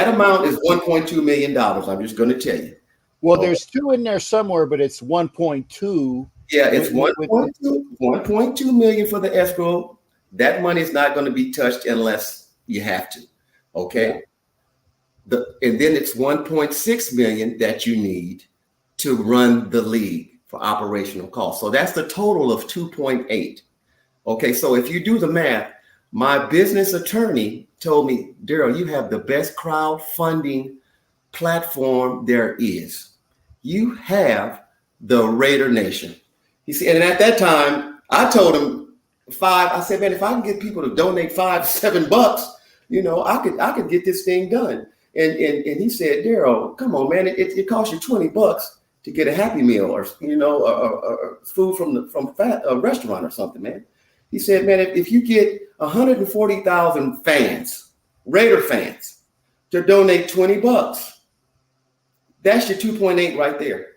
amount is $1.2 million. I'm just going to tell you. Well, there's 2 in there somewhere, but it's 1.2. Yeah, it's 1.2 million for the escrow. That money is not going to be touched unless you have to. Okay. Yeah. And then it's 1.6 million that you need to run the league for operational costs. So that's the total of 2.8. Okay. So if you do the math, my business attorney told me, Daryl, you have the best crowdfunding platform there is. You have the Raider Nation. He said, and at that time, I told him I said, man, if I can get people to donate $5-7, I could get this thing done. And he said, Daryl, come on, man, it costs you $20 to get a Happy Meal or food from a restaurant or something, man. He said, man, if you get 140,000 fans, Raider fans, to donate $20, that's your 2.8 right there.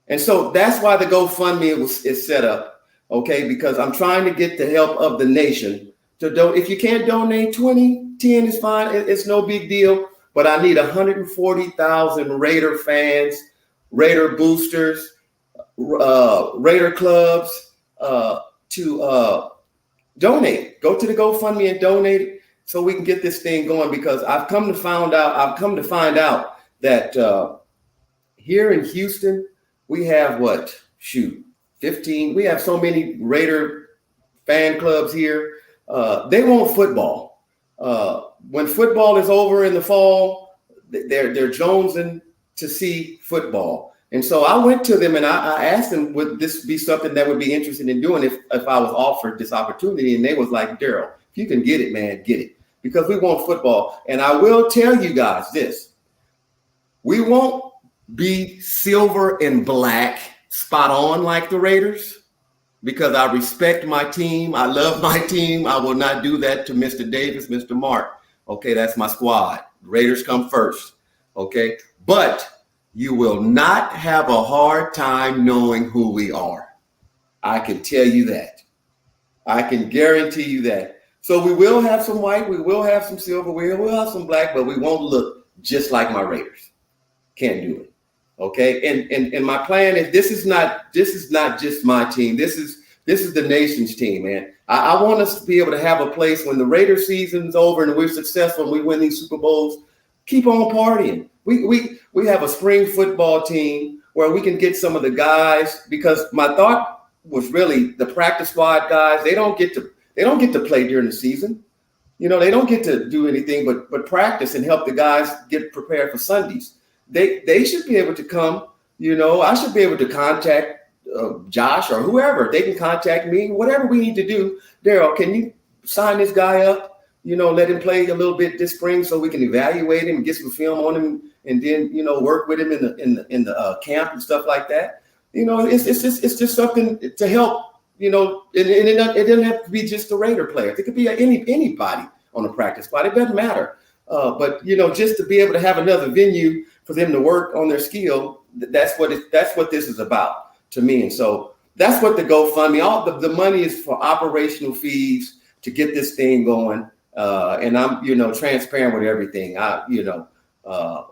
And so that's why the GoFundMe is set up, okay? Because I'm trying to get the help of the nation to donate. If you can't donate 20, 10 is fine. It's no big deal. But I need 140,000 Raider fans, Raider boosters, Raider clubs, to donate. Go to the GoFundMe and donate it so we can get this thing going, because I've come to find out that here in Houston, we have 15. We have so many Raider fan clubs here. They want football. When football is over in the fall, they're jonesing to see football. And so I went to them and I asked them, would this be something that would be interested in doing if I was offered this opportunity? And they was like, Daryl, if you can get it, man, get it. Because we want football. And I will tell you guys this. We won't be silver and black spot on like the Raiders, because I respect my team. I love my team. I will not do that to Mr. Davis, Mr. Mark. Okay, that's my squad. Raiders come first. Okay, but you will not have a hard time knowing who we are. I can tell you that. I can guarantee you that. So we will have some white, we will have some silver, we will have some black, but we won't look just like my Raiders. Can't do it. Okay. And my plan is this is not just my team. This is the nation's team, man. I want us to be able to have a place when the Raider season's over and we're successful and we win these Super Bowls, keep on partying. We have a spring football team where we can get some of the guys, because my thought was really the practice squad guys, they don't get to play during the season. They don't get to do anything but practice and help the guys get prepared for Sundays. They should be able to come. I should be able to contact Josh or whoever. They can contact me, whatever we need to do. Daryl, can you sign this guy up? Let him play a little bit this spring so we can evaluate him and get some film on him, and then work with him in the camp and stuff like that. It's just something to help. And it doesn't have to be just the Raider players. It could be anybody on the practice squad. It doesn't matter. But just to be able to have another venue for them to work on their skill, that's what this is about to me. And so that's what the GoFundMe, all the money is for operational fees to get this thing going. and I'm, transparent with everything. I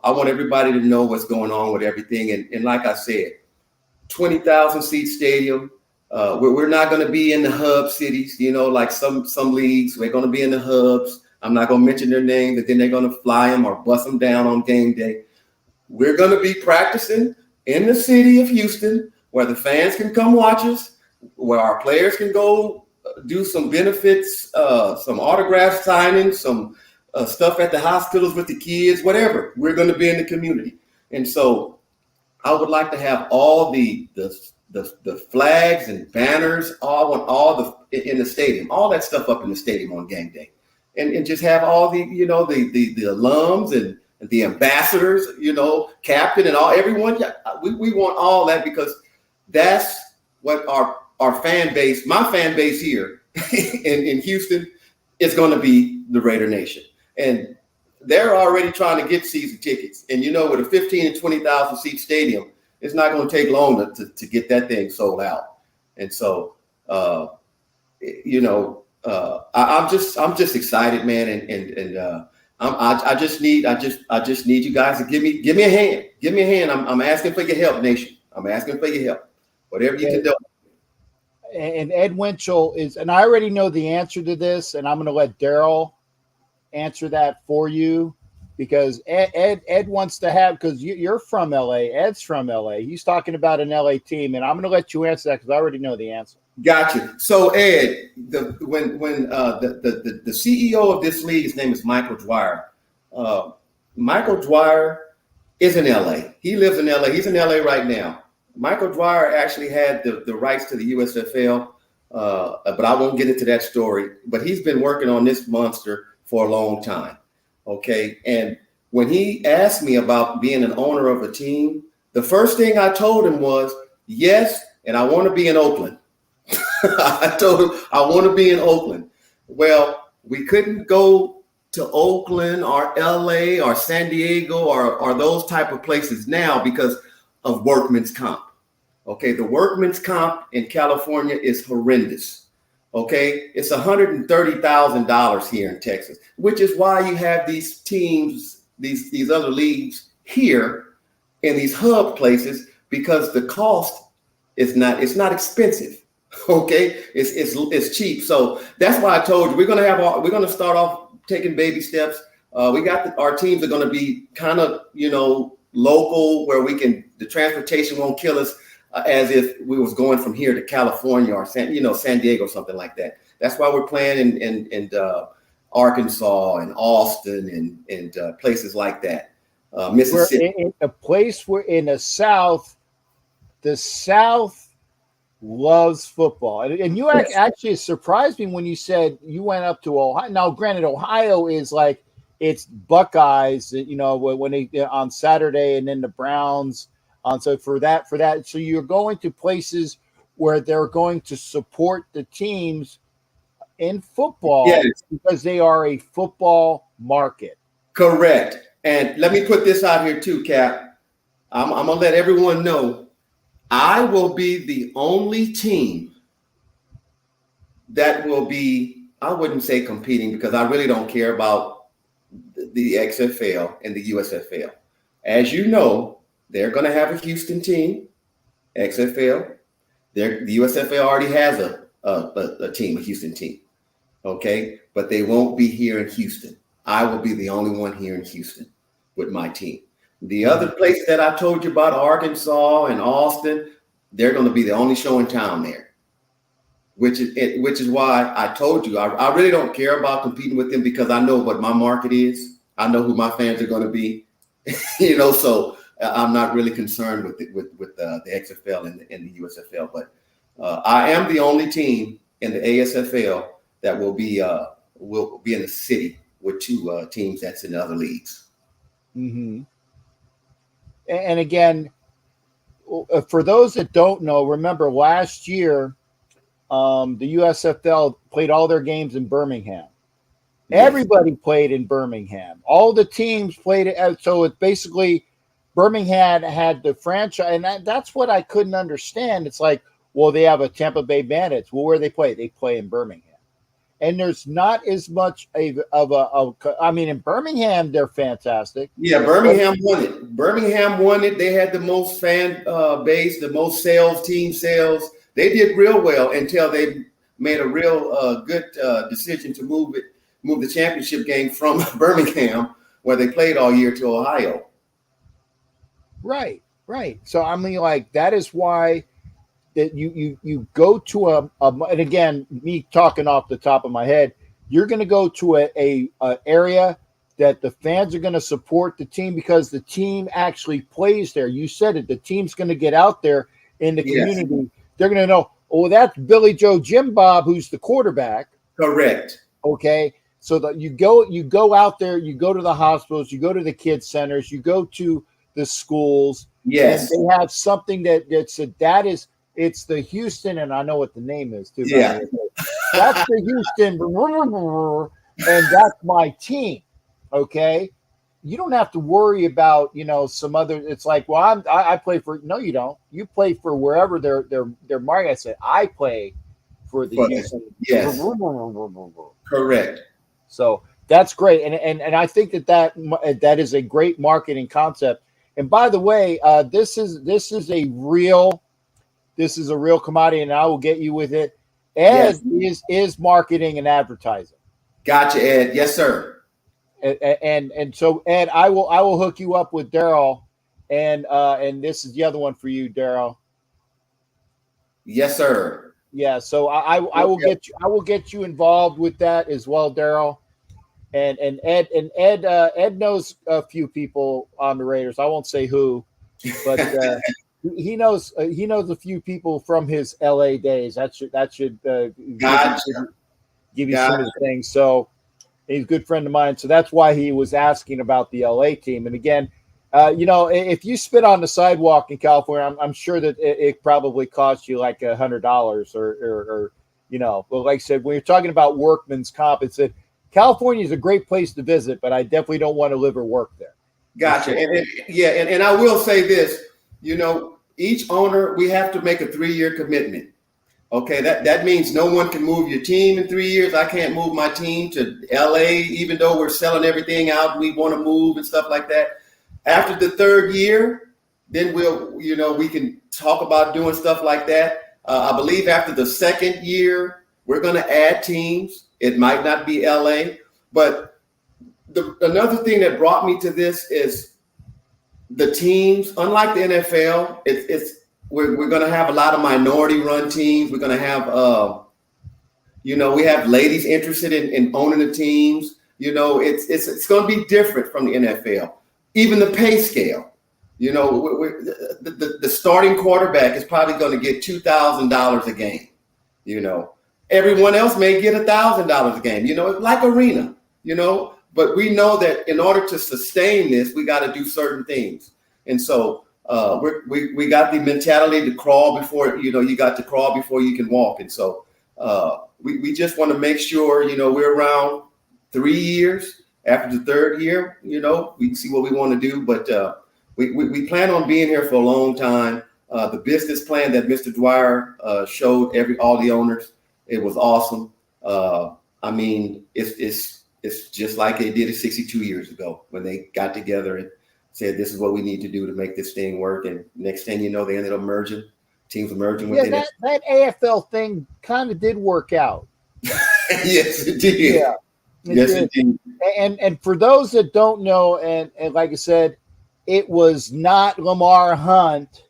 want everybody to know what's going on with everything. And like I said, 20,000 seat stadium. We're not going to be in the hub cities, like some leagues. We're going to be in the hubs. I'm not going to mention their name, but then they're going to fly them or bust them down on game day. We're going to be practicing in the city of Houston, where the fans can come watch us, where our players can go do some benefits, some autograph signings, some stuff at the hospitals with the kids, whatever. We're going to be in the community. And so I would like to have all the flags and banners in the stadium, all that stuff up in the stadium on game day, and just have all the alums and the ambassadors, captain and everyone. We want all that, because that's what our fan base, my fan base here in Houston, is going to be the Raider Nation. And they're already trying to get season tickets. And, with a 15 and 20,000 seat stadium, it's not going to take long to get that thing sold out. And so, I'm just excited, man. And I just need you guys to give me a hand. Give me a hand. I'm asking for your help, Nation. I'm asking for your help. Whatever you can do. And Ed Winchell and I already know the answer to this, and I'm going to let Daryl answer that for you, because Ed wants to have, because you're from LA, Ed's from LA. He's talking about an LA team, and I'm going to let you answer that because I already know the answer. Gotcha. So Ed, the CEO of this league, his name is Michael Dwyer. Michael Dwyer is in LA. He lives in LA. He's in LA right now. Michael Dwyer actually had the rights to the USFL, but I won't get into that story. But he's been working on this monster for a long time. Okay. And when he asked me about being an owner of a team, the first thing I told him was, yes, and I want to be in Oakland. I told him I want to be in Oakland. Well, we couldn't go to Oakland or LA or San Diego or those type of places now because of workman's comp. Okay. The workman's comp in California is horrendous. Okay. It's $130,000 here in Texas, which is why you have these teams, these other leagues here in these hub places, because the cost it's not expensive. Okay. It's cheap. So that's why I told you we're going to start off taking baby steps. We got our teams are going to be kind of, local, where the transportation won't kill us as if we was going from here to California or San Diego or something like that. That's why we're playing in Arkansas and Austin and places like that. Mississippi. We're in a place where in the South loves football. And you actually surprised me when you said you went up to Ohio. Now, granted, Ohio is like, it's Buckeyes, when they on Saturday, and then the Browns. So for that, so you're going to places where they're going to support the teams in football, yes, because they are a football market. Correct. And let me put this out here too, Cap. I'm going to let everyone know I will be the only team that will be, I wouldn't say competing, because I really don't care about the XFL and the USFL. As you know, they're going to have a Houston team, XFL. The USFL already has a team, a Houston team. Okay, but they won't be here in Houston. I will be the only one here in Houston with my team. The other places that I told you about, Arkansas and Austin, they're going to be the only show in town there, which is why I told you I really don't care about competing with them, because I know what my market is. I know who my fans are going to be, so I'm not really concerned with the XFL and the USFL. But I am the only team in the ASFL that will be in the city with two teams that's in the other leagues. Mm-hmm. And again, for those that don't know, remember last year, the USFL played all their games in Birmingham. Yes. Everybody played in Birmingham. All the teams played it. So it's basically Birmingham had the franchise. And that's what I couldn't understand. It's like, well, they have a Tampa Bay Bandits. Well, where they play? They play in Birmingham. and there's not as much I mean, in Birmingham, they're fantastic. Yeah, Birmingham won it. Birmingham won it. They had the most fan base, the most team sales. They did real well until they made a real good decision to move the championship game from Birmingham, where they played all year, to Ohio. Right. So I mean, like, that is why that you go to and again, me talking off the top of my head, you're going to go to a area that the fans are going to support the team because the team actually plays there. You said it. The team's going to get out there in the community. They're going to know, oh, that's Billy Joe Jim Bob, who's the quarterback. Correct. Okay. So that you go out there, you go to the hospitals, you go to the kids centers, you go to the schools. Yes. And they have something it's the Houston, and I know what the name is too. Yeah. That's the Houston, and that's my team. Okay. You don't have to worry about, some other. It's like, well, I play for. No, you don't. You play for wherever they're market. I said I play for the Houston. Yes. Correct. So that's great, and I think that is a great marketing concept. And by the way, this is a real commodity, and I will get you with it. Ed is marketing and advertising. Gotcha, Ed. Yes, sir. And so, Ed, I will hook you up with Daryl, and this is the other one for you, Daryl. Yes, sir. Yeah. So I will get you involved with that as well, Daryl. And Ed knows a few people on the Raiders. I won't say who, but he knows a few people from his LA days. That should give you some of the things. So he's a good friend of mine. So that's why he was asking about the LA team. And again, if you spit on the sidewalk in California, I'm sure that it probably costs you like $100 or but like I said, when you're talking about workman's comp, it's that California is a great place to visit, but I definitely don't want to live or work there. Gotcha. And I will say this, each owner, we have to make a 3-year commitment. Okay. That means no one can move your team in 3 years. I can't move my team to LA, even though we're selling everything out. We want to move and stuff like that. After the 3rd year, then we can talk about doing stuff like that. I believe after the 2nd year, we're going to add teams. It might not be LA, but another thing that brought me to this is the teams. Unlike the NFL, we're going to have a lot of minority-run teams. We're going to have, we have ladies interested in owning the teams. It's going to be different from the NFL. Even the pay scale. The starting quarterback is probably going to get $2,000 a game. Everyone else may get $1,000 a game, it's like arena, but we know that in order to sustain this, we got to do certain things. And so we got the mentality to crawl before, you got to crawl before you can walk. And so we just want to make sure, we're around 3 years. After the 3rd year, we can see what we want to do, but we plan on being here for a long time. The business plan that Mr. Dwyer showed all the owners, it was awesome. I mean, it's just like they did it 62 years ago when they got together and said, this is what we need to do to make this thing work. And next thing you know, they ended up merging. Teams were merging with it. That AFL thing kind of did work out. Yes, it did. Yeah. It did. And for those that don't know, and like I said, it was not Lamar Hunt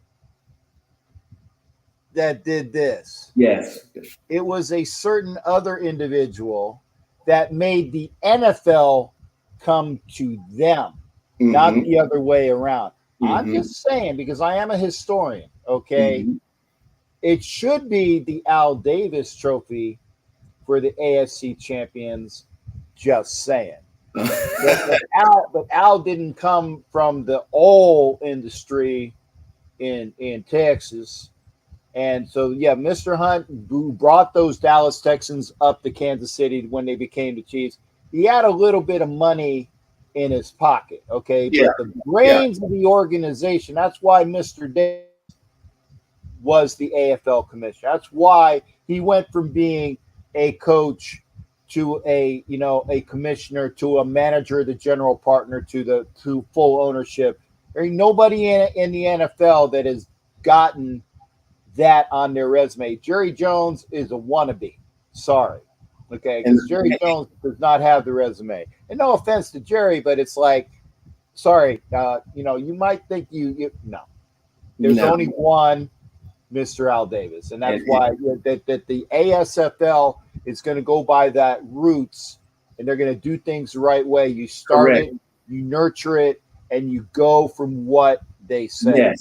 that did this. Yes. It was a certain other individual that made the NFL come to them, not the other way around. I'm just saying, because I am a historian, okay? It should be the Al Davis Trophy for the AFC champions, just saying. but Al didn't come from the oil industry in Texas. And so, Mr. Hunt, who brought those Dallas Texans up to Kansas City when they became the Chiefs, he had a little bit of money in his pocket, okay? Yeah. But the brains of the organization, that's why Mr. Davis was the AFL commissioner. That's why he went from being a coach to a commissioner, to a manager, the general partner, to full ownership. There ain't nobody in the NFL that has gotten that on their resume. Jerry Jones is a wannabe. Sorry. Okay, because Jerry Jones does not have the resume. And no offense to Jerry, but it's like, sorry, you might think no. There's only one Mr. Al Davis, and that's why that the ASFL is going to go by that roots, and they're going to do things the right way. You start it, you nurture it, and you go from what they say.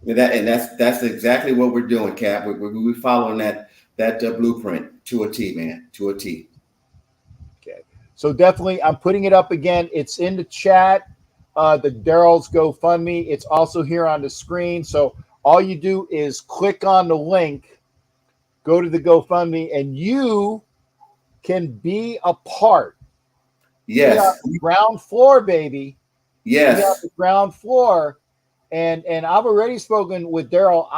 Yes, that's exactly what we're doing, Cap. We're following that blueprint to a T, man, to a T. Okay, so definitely, I'm putting it up again. It's in the chat. The Daryl's GoFundMe. It's also here on the screen. So all you do is click on the link, go to the GoFundMe, and you can be a part. Yes. Ground floor, baby. Yes. The ground floor. And I've already spoken with Daryl.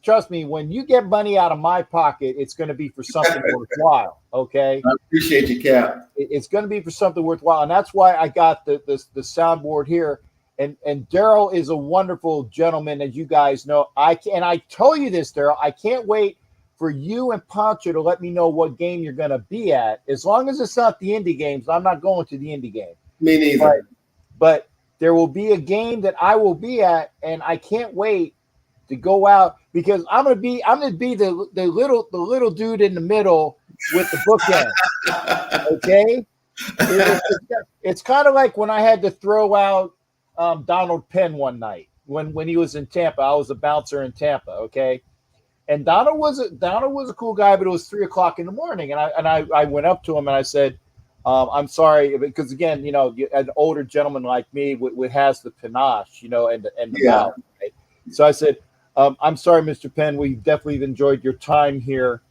Trust me, when you get money out of my pocket, it's going to be for something worthwhile. Okay. I appreciate you, Cap. It's going to be for something worthwhile. And that's why I got the soundboard here. And Daryl is a wonderful gentleman, as you guys know. I tell you this, Daryl, I can't wait for you and Pancho to let me know what game you're going to be at. As long as it's not the Indy games, I'm not going to the Indy game. Me neither. But there will be a game that I will be at, and I can't wait to go out because I'm gonna be the little dude in the middle with the bookend. Okay, it's kind of like when I had to throw out Donald Penn one night when he was in Tampa. I was a bouncer in Tampa. Okay, and Donald was a cool guy, but it was 3:00 in the morning, and I went up to him and I said, I'm sorry, because again, an older gentleman like me has the panache, and the mouth. Right? So I said, I'm sorry, Mr. Penn, we've definitely enjoyed your time here,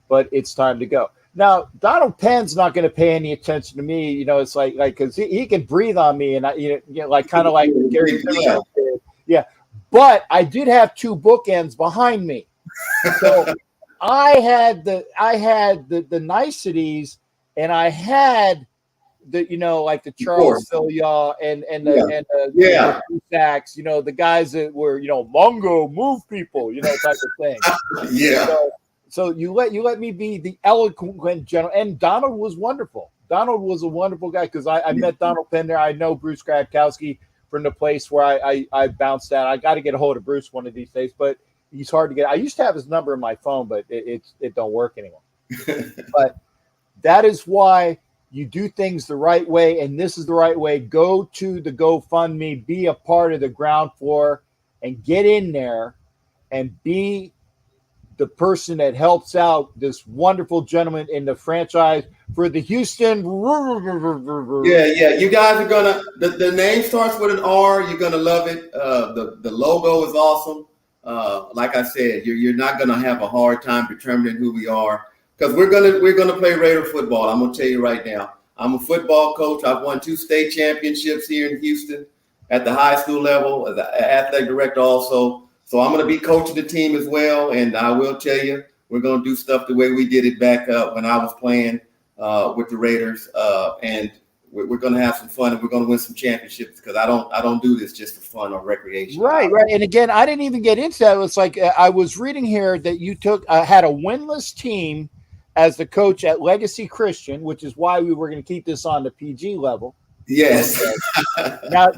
but it's time to go. Now, Donald Penn's not going to pay any attention to me. It's like because he can breathe on me, and kind of like Gary Zimmerman did. Yeah, but I did have two bookends behind me, so I had the niceties. And I had the the Charles Filyaw and the Sacks, the guys that were Mongo move people, type of thing. Yeah. So you let me be the eloquent general, and Donald was wonderful. Donald was a wonderful guy because I met Donald Penn there. I know Bruce Gradkowski from the place where I bounced at. I got to get a hold of Bruce one of these days, but he's hard to get. I used to have his number in my phone, but it don't work anymore. But that is why you do things the right way, and this is the right way. Go to the GoFundMe, be a part of the ground floor, and get in there and be the person that helps out this wonderful gentleman in the franchise for the Houston. Yeah. You guys are gonna. The name starts with an R. You're gonna love it. The logo is awesome. Like I said, you're not gonna have a hard time determining who we are. Because we're gonna play Raider football. I'm gonna tell you right now. I'm a football coach. I've won 2 state championships here in Houston at the high school level as an athletic director also. So I'm gonna be coaching the team as well. And I will tell you, we're gonna do stuff the way we did it back up when I was playing with the Raiders. And we're gonna have some fun and we're gonna win some championships because I don't do this just for fun or recreation. Right. And again, I didn't even get into that. It's like I was reading here that you had a winless team as the coach at Legacy Christian, which is why we were going to keep this on the PG level. Yes. Now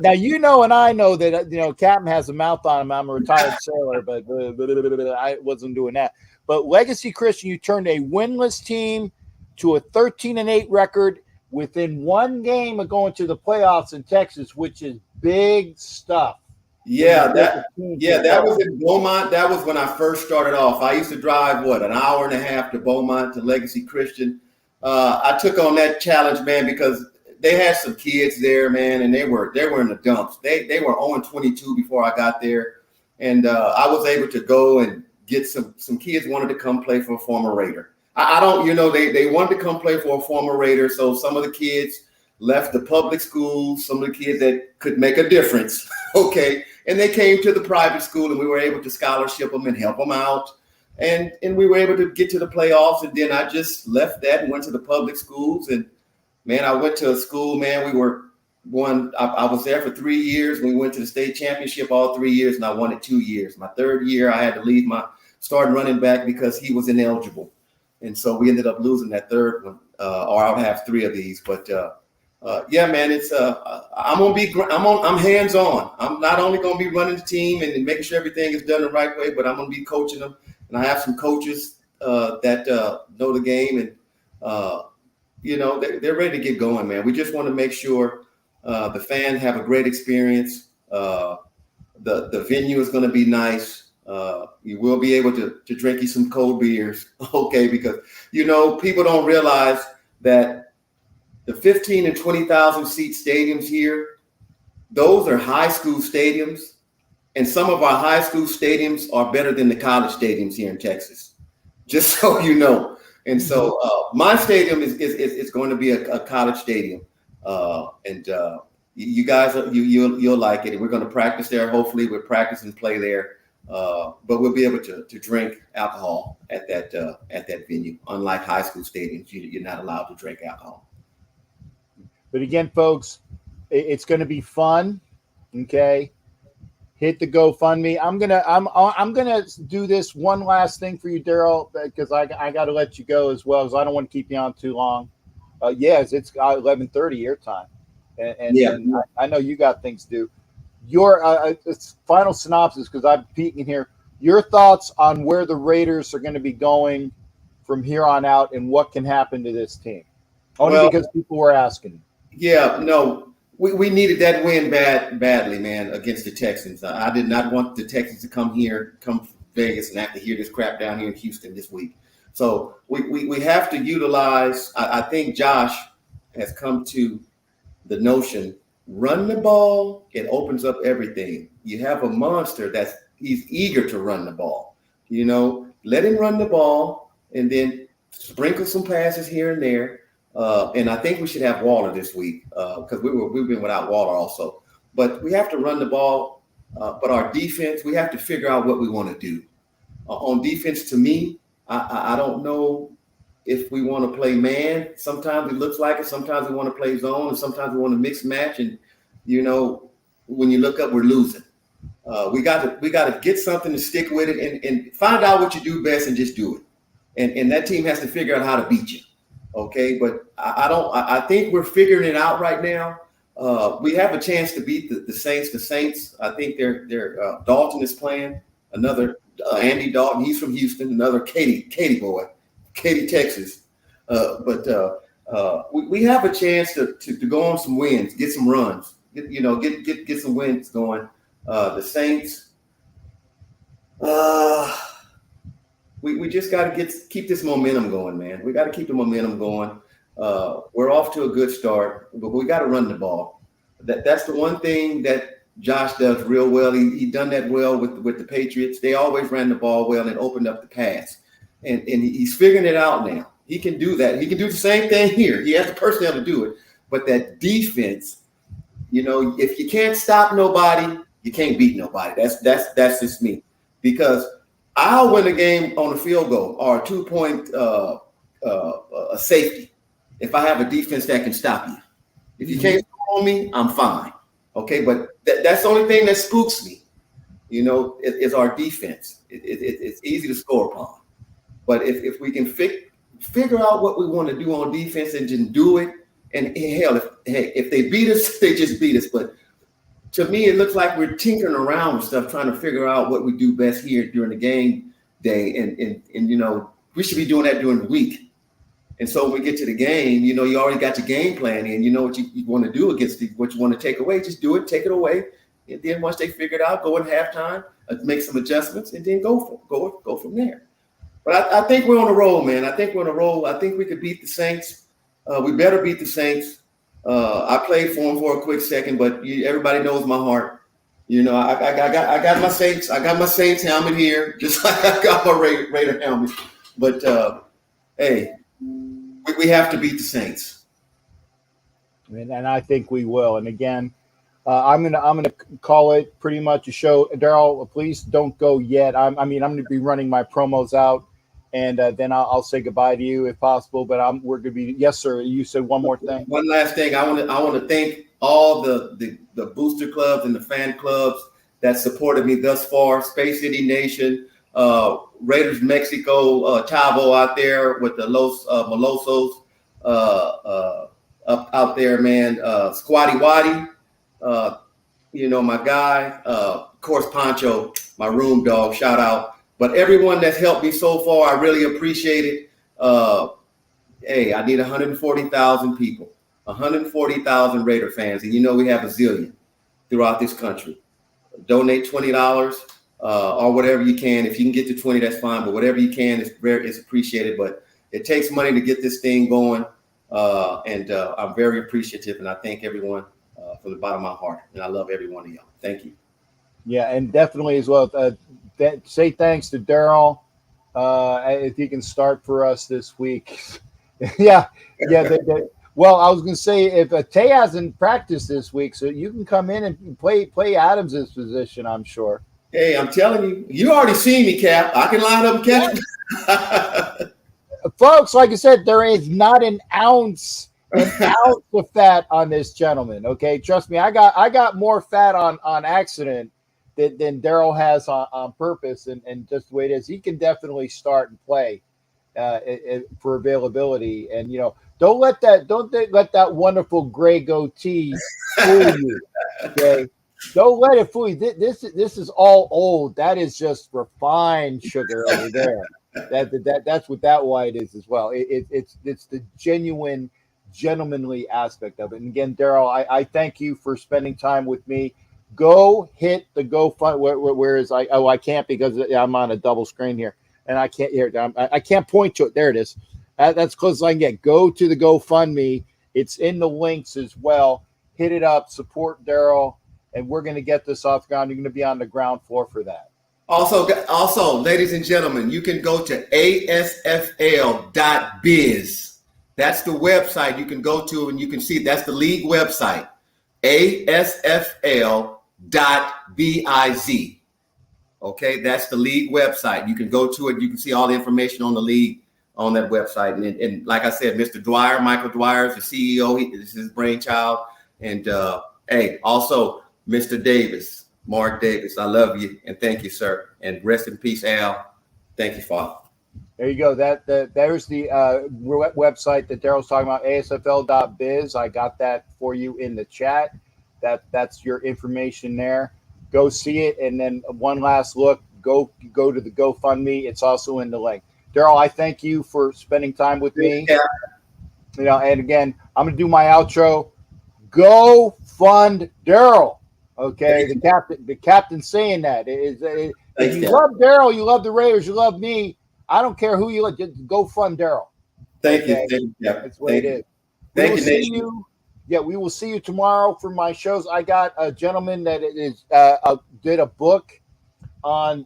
and I know that Captain has a mouth on him. I'm a retired sailor, but I wasn't doing that. But Legacy Christian, you turned a winless team to a 13-8 record within one game of going to the playoffs in Texas, which is big stuff. Yeah, that was in Beaumont. That was when I first started off. I used to drive an hour and a half to Beaumont to Legacy Christian. I took on that challenge, man, because they had some kids there, man, and they were in the dumps. They were 0-22 before I got there, and I was able to go and get some kids wanted to come play for a former Raider. I don't, they wanted to come play for a former Raider, so some of the kids left the public schools, some of the kids that could make a difference, okay. And they came to the private school, and we were able to scholarship them and help them out. and we were able to get to the playoffs. And then I just left that and went to the public schools. And man, I went to a school, man. I was there for 3 years. We went to the state championship all 3 years, and I won it 2 years. My third year, I had to leave my starting running back because he was ineligible. And so we ended up losing that third one, or I would have 3 of these. But yeah, man, it's I'm hands on. I'm not only going to be running the team and making sure everything is done the right way, but I'm going to be coaching them. And I have some coaches that know the game, and they're ready to get going, man. We just want to make sure the fans have a great experience. The venue is going to be nice. You will be able to drink you some cold beers, okay? Because people don't realize that the 15 and 20,000 seat stadiums here, those are high school stadiums, and some of our high school stadiums are better than the college stadiums here in Texas. Just so you know. And so my stadium is going to be a college stadium, and you guys you'll like it. And we're going to practice there. Hopefully, we'll practice and play there. But we'll be able to drink alcohol at that venue. Unlike high school stadiums, you're not allowed to drink alcohol. But again, folks, it's going to be fun. Okay, hit the GoFundMe. I'm gonna do this one last thing for you, Daryl, because I got to let you go as well, as I don't want to keep you on too long. Yes, it's 11:30 your time, and I know you got things to do. Your final synopsis, because I'm peeking here. Your thoughts on where the Raiders are going to be going from here on out, and what can happen to this team? Only because people were asking. Yeah, no, we needed that win badly, man, against the Texans. I did not want the Texans to come from Vegas, and have to hear this crap down here in Houston this week. So we have to utilize. I think Josh has come to the notion. Run the ball, it opens up everything. You have a monster he's eager to run the ball. Let him run the ball and then sprinkle some passes here and there. And I think we should have Waller this week because we've been without Waller also. But we have to run the ball. But our defense, we have to figure out what we want to do. On defense, to me, I don't know if we want to play man. Sometimes it looks like it. Sometimes we want to play zone, and sometimes we want to mix match. And when you look up, we're losing. We got to get something to stick with it and find out what you do best and just do it. And that team has to figure out how to beat you. Okay, but I think we're figuring it out right now. We have a chance to beat the Saints. The Saints, I think they're Dalton is playing. Another Andy Dalton. He's from Houston. Another Katy boy. Katy, Texas, but we have a chance to go on some wins, get some runs, get some wins going. The Saints, we just got to keep this momentum going, man. We got to keep the momentum going. We're off to a good start, but we got to run the ball. That's the one thing that Josh does real well. He done that well with the Patriots. They always ran the ball well and opened up the pass. And he's figuring it out now. He can do that. He can do the same thing here. He has the personnel to do it. But that defense, if you can't stop nobody, you can't beat nobody. That's just me. Because I'll win a game on a field goal or a 2-point a safety if I have a defense that can stop you. If you can't score on me, I'm fine. Okay, but that's the only thing that spooks me. Is our defense. It's easy to score upon. But if we can figure out what we want to do on defense and just do it, and hell, if they beat us, they just beat us. But to me, it looks like we're tinkering around with stuff, trying to figure out what we do best here during the game day. And we should be doing that during the week. And so when we get to the game, you already got your game plan and you know what you want to do against what you want to take away. Just do it, take it away. And then once they figure it out, go in halftime, make some adjustments, and then go from there. But I think we're on a roll, man. I think we're on a roll. I think we could beat the Saints. We better beat the Saints. I played for them for a quick second, but everybody knows my heart. I got my Saints. I got my Saints helmet here, just like I got my Raider helmet. But hey, we have to beat the Saints. And I think we will. And again, I'm gonna call it pretty much a show. Daryl, please don't go yet. I'm gonna be running my promos out, and then I'll say goodbye to you if possible. But we're gonna be yes, sir. You said one more thing. One last thing. I want to thank all the booster clubs and the fan clubs that supported me thus far. Space City Nation, Raiders Mexico, Chavo out there with the Los Malosos, up out there, man. Squatty Waddy. My guy, of course, Pancho, my room dog, shout out. But everyone that's helped me so far, I really appreciate it. Hey, I need 140,000 people, 140,000 Raider fans. And we have a zillion throughout this country. Donate $20 or whatever you can. If you can get to 20, that's fine. But whatever you can is appreciated. But it takes money to get this thing going. And I'm very appreciative. And I thank everyone from the bottom of my heart. And I love every one of y'all. Thank you. Yeah, and definitely as well. Say thanks to Daryl. If he can start for us this week. yeah. Well, I was going to say if Tay hasn't practiced this week, so you can come in and play Adams's position, I'm sure. Hey, I'm telling you, you already seen me, Cap. I can line up and catch Folks, like I said, there is not an ounce of fat on this gentleman. Okay, trust me, I got more fat on accident than Daryl has on purpose, and just the way it is, he can definitely start and play for availability. And don't let that wonderful gray goatee fool you. Okay, don't let it fool you. This is all old. That is just refined sugar over there. That's what that white is as well. It's the genuine, gentlemanly aspect of it. And again, Daryl, I thank you for spending time with me. Go hit the GoFundMe. Where is I can't because I'm on a double screen here and I can't hear it. I can't point to it. There it is. That's close as I can get. Go to the GoFundMe. It's in the links as well. Hit it up. Support Daryl, and we're going to get this off the ground. You're going to be on the ground floor for that. Also, ladies and gentlemen, you can go to asfl.biz. That's the website you can go to, and you can see that's the league website, asfl.biz. Okay, that's the league website. You can go to it. You can see all the information on the league on that website. And like I said, Mr. Dwyer, Michael Dwyer is the CEO. This is his brainchild. And also Mr. Davis, Mark Davis, I love you and thank you, sir. And rest in peace, Al. Thank you, Father. There you go. There's the website that Daryl's talking about, asfl.biz. I got that for you in the chat. That's your information there. Go see it, and then one last look. Go to the GoFundMe. It's also in the link. Daryl, I thank you for spending time with me. Yeah. And again, I'm gonna do my outro. Go fund Daryl. Okay, the captain saying that is. If you love Daryl, you love the Raiders, you love me. I don't care who you love. Just go fund Daryl. Thank you. That's what it is. Thank you. Yeah, we will see you tomorrow for my shows. I got a gentleman that did a book on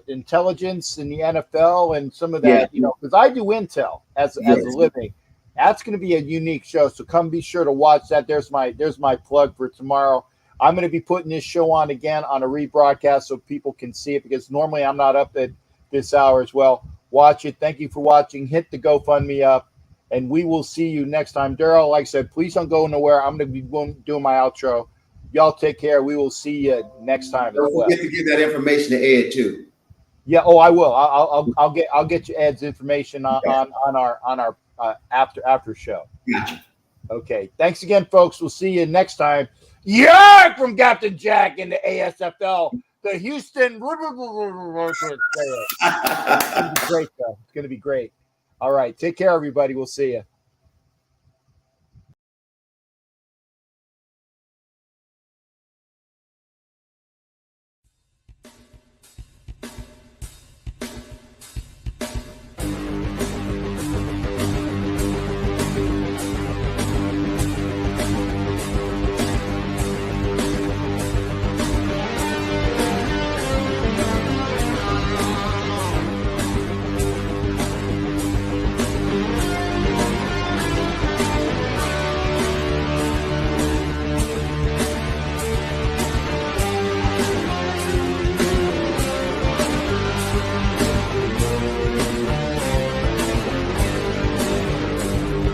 intelligence in the NFL and some of that, because I do intel as a living. That's going to be a unique show. So come be sure to watch that. There's my plug for tomorrow. I'm going to be putting this show on again on a rebroadcast so people can see it because normally I'm not up at this hour as well. Watch it. Thank you for watching. Hit the GoFundMe up. And we will see you next time. Daryl, like I said, please don't go nowhere. I'm going to be doing my outro. Y'all take care. We will see you next time. Don't forget to give that information to Ed too. Yeah. Oh, I will. I'll get you Ed's information on our after show. Gotcha. Okay. Thanks again, folks. We'll see you next time. Yeah, from Captain Jack in the ASFL, the Houston. It's going to be great, though. It's going to be great. All right. Take care, everybody. We'll see you. Bye.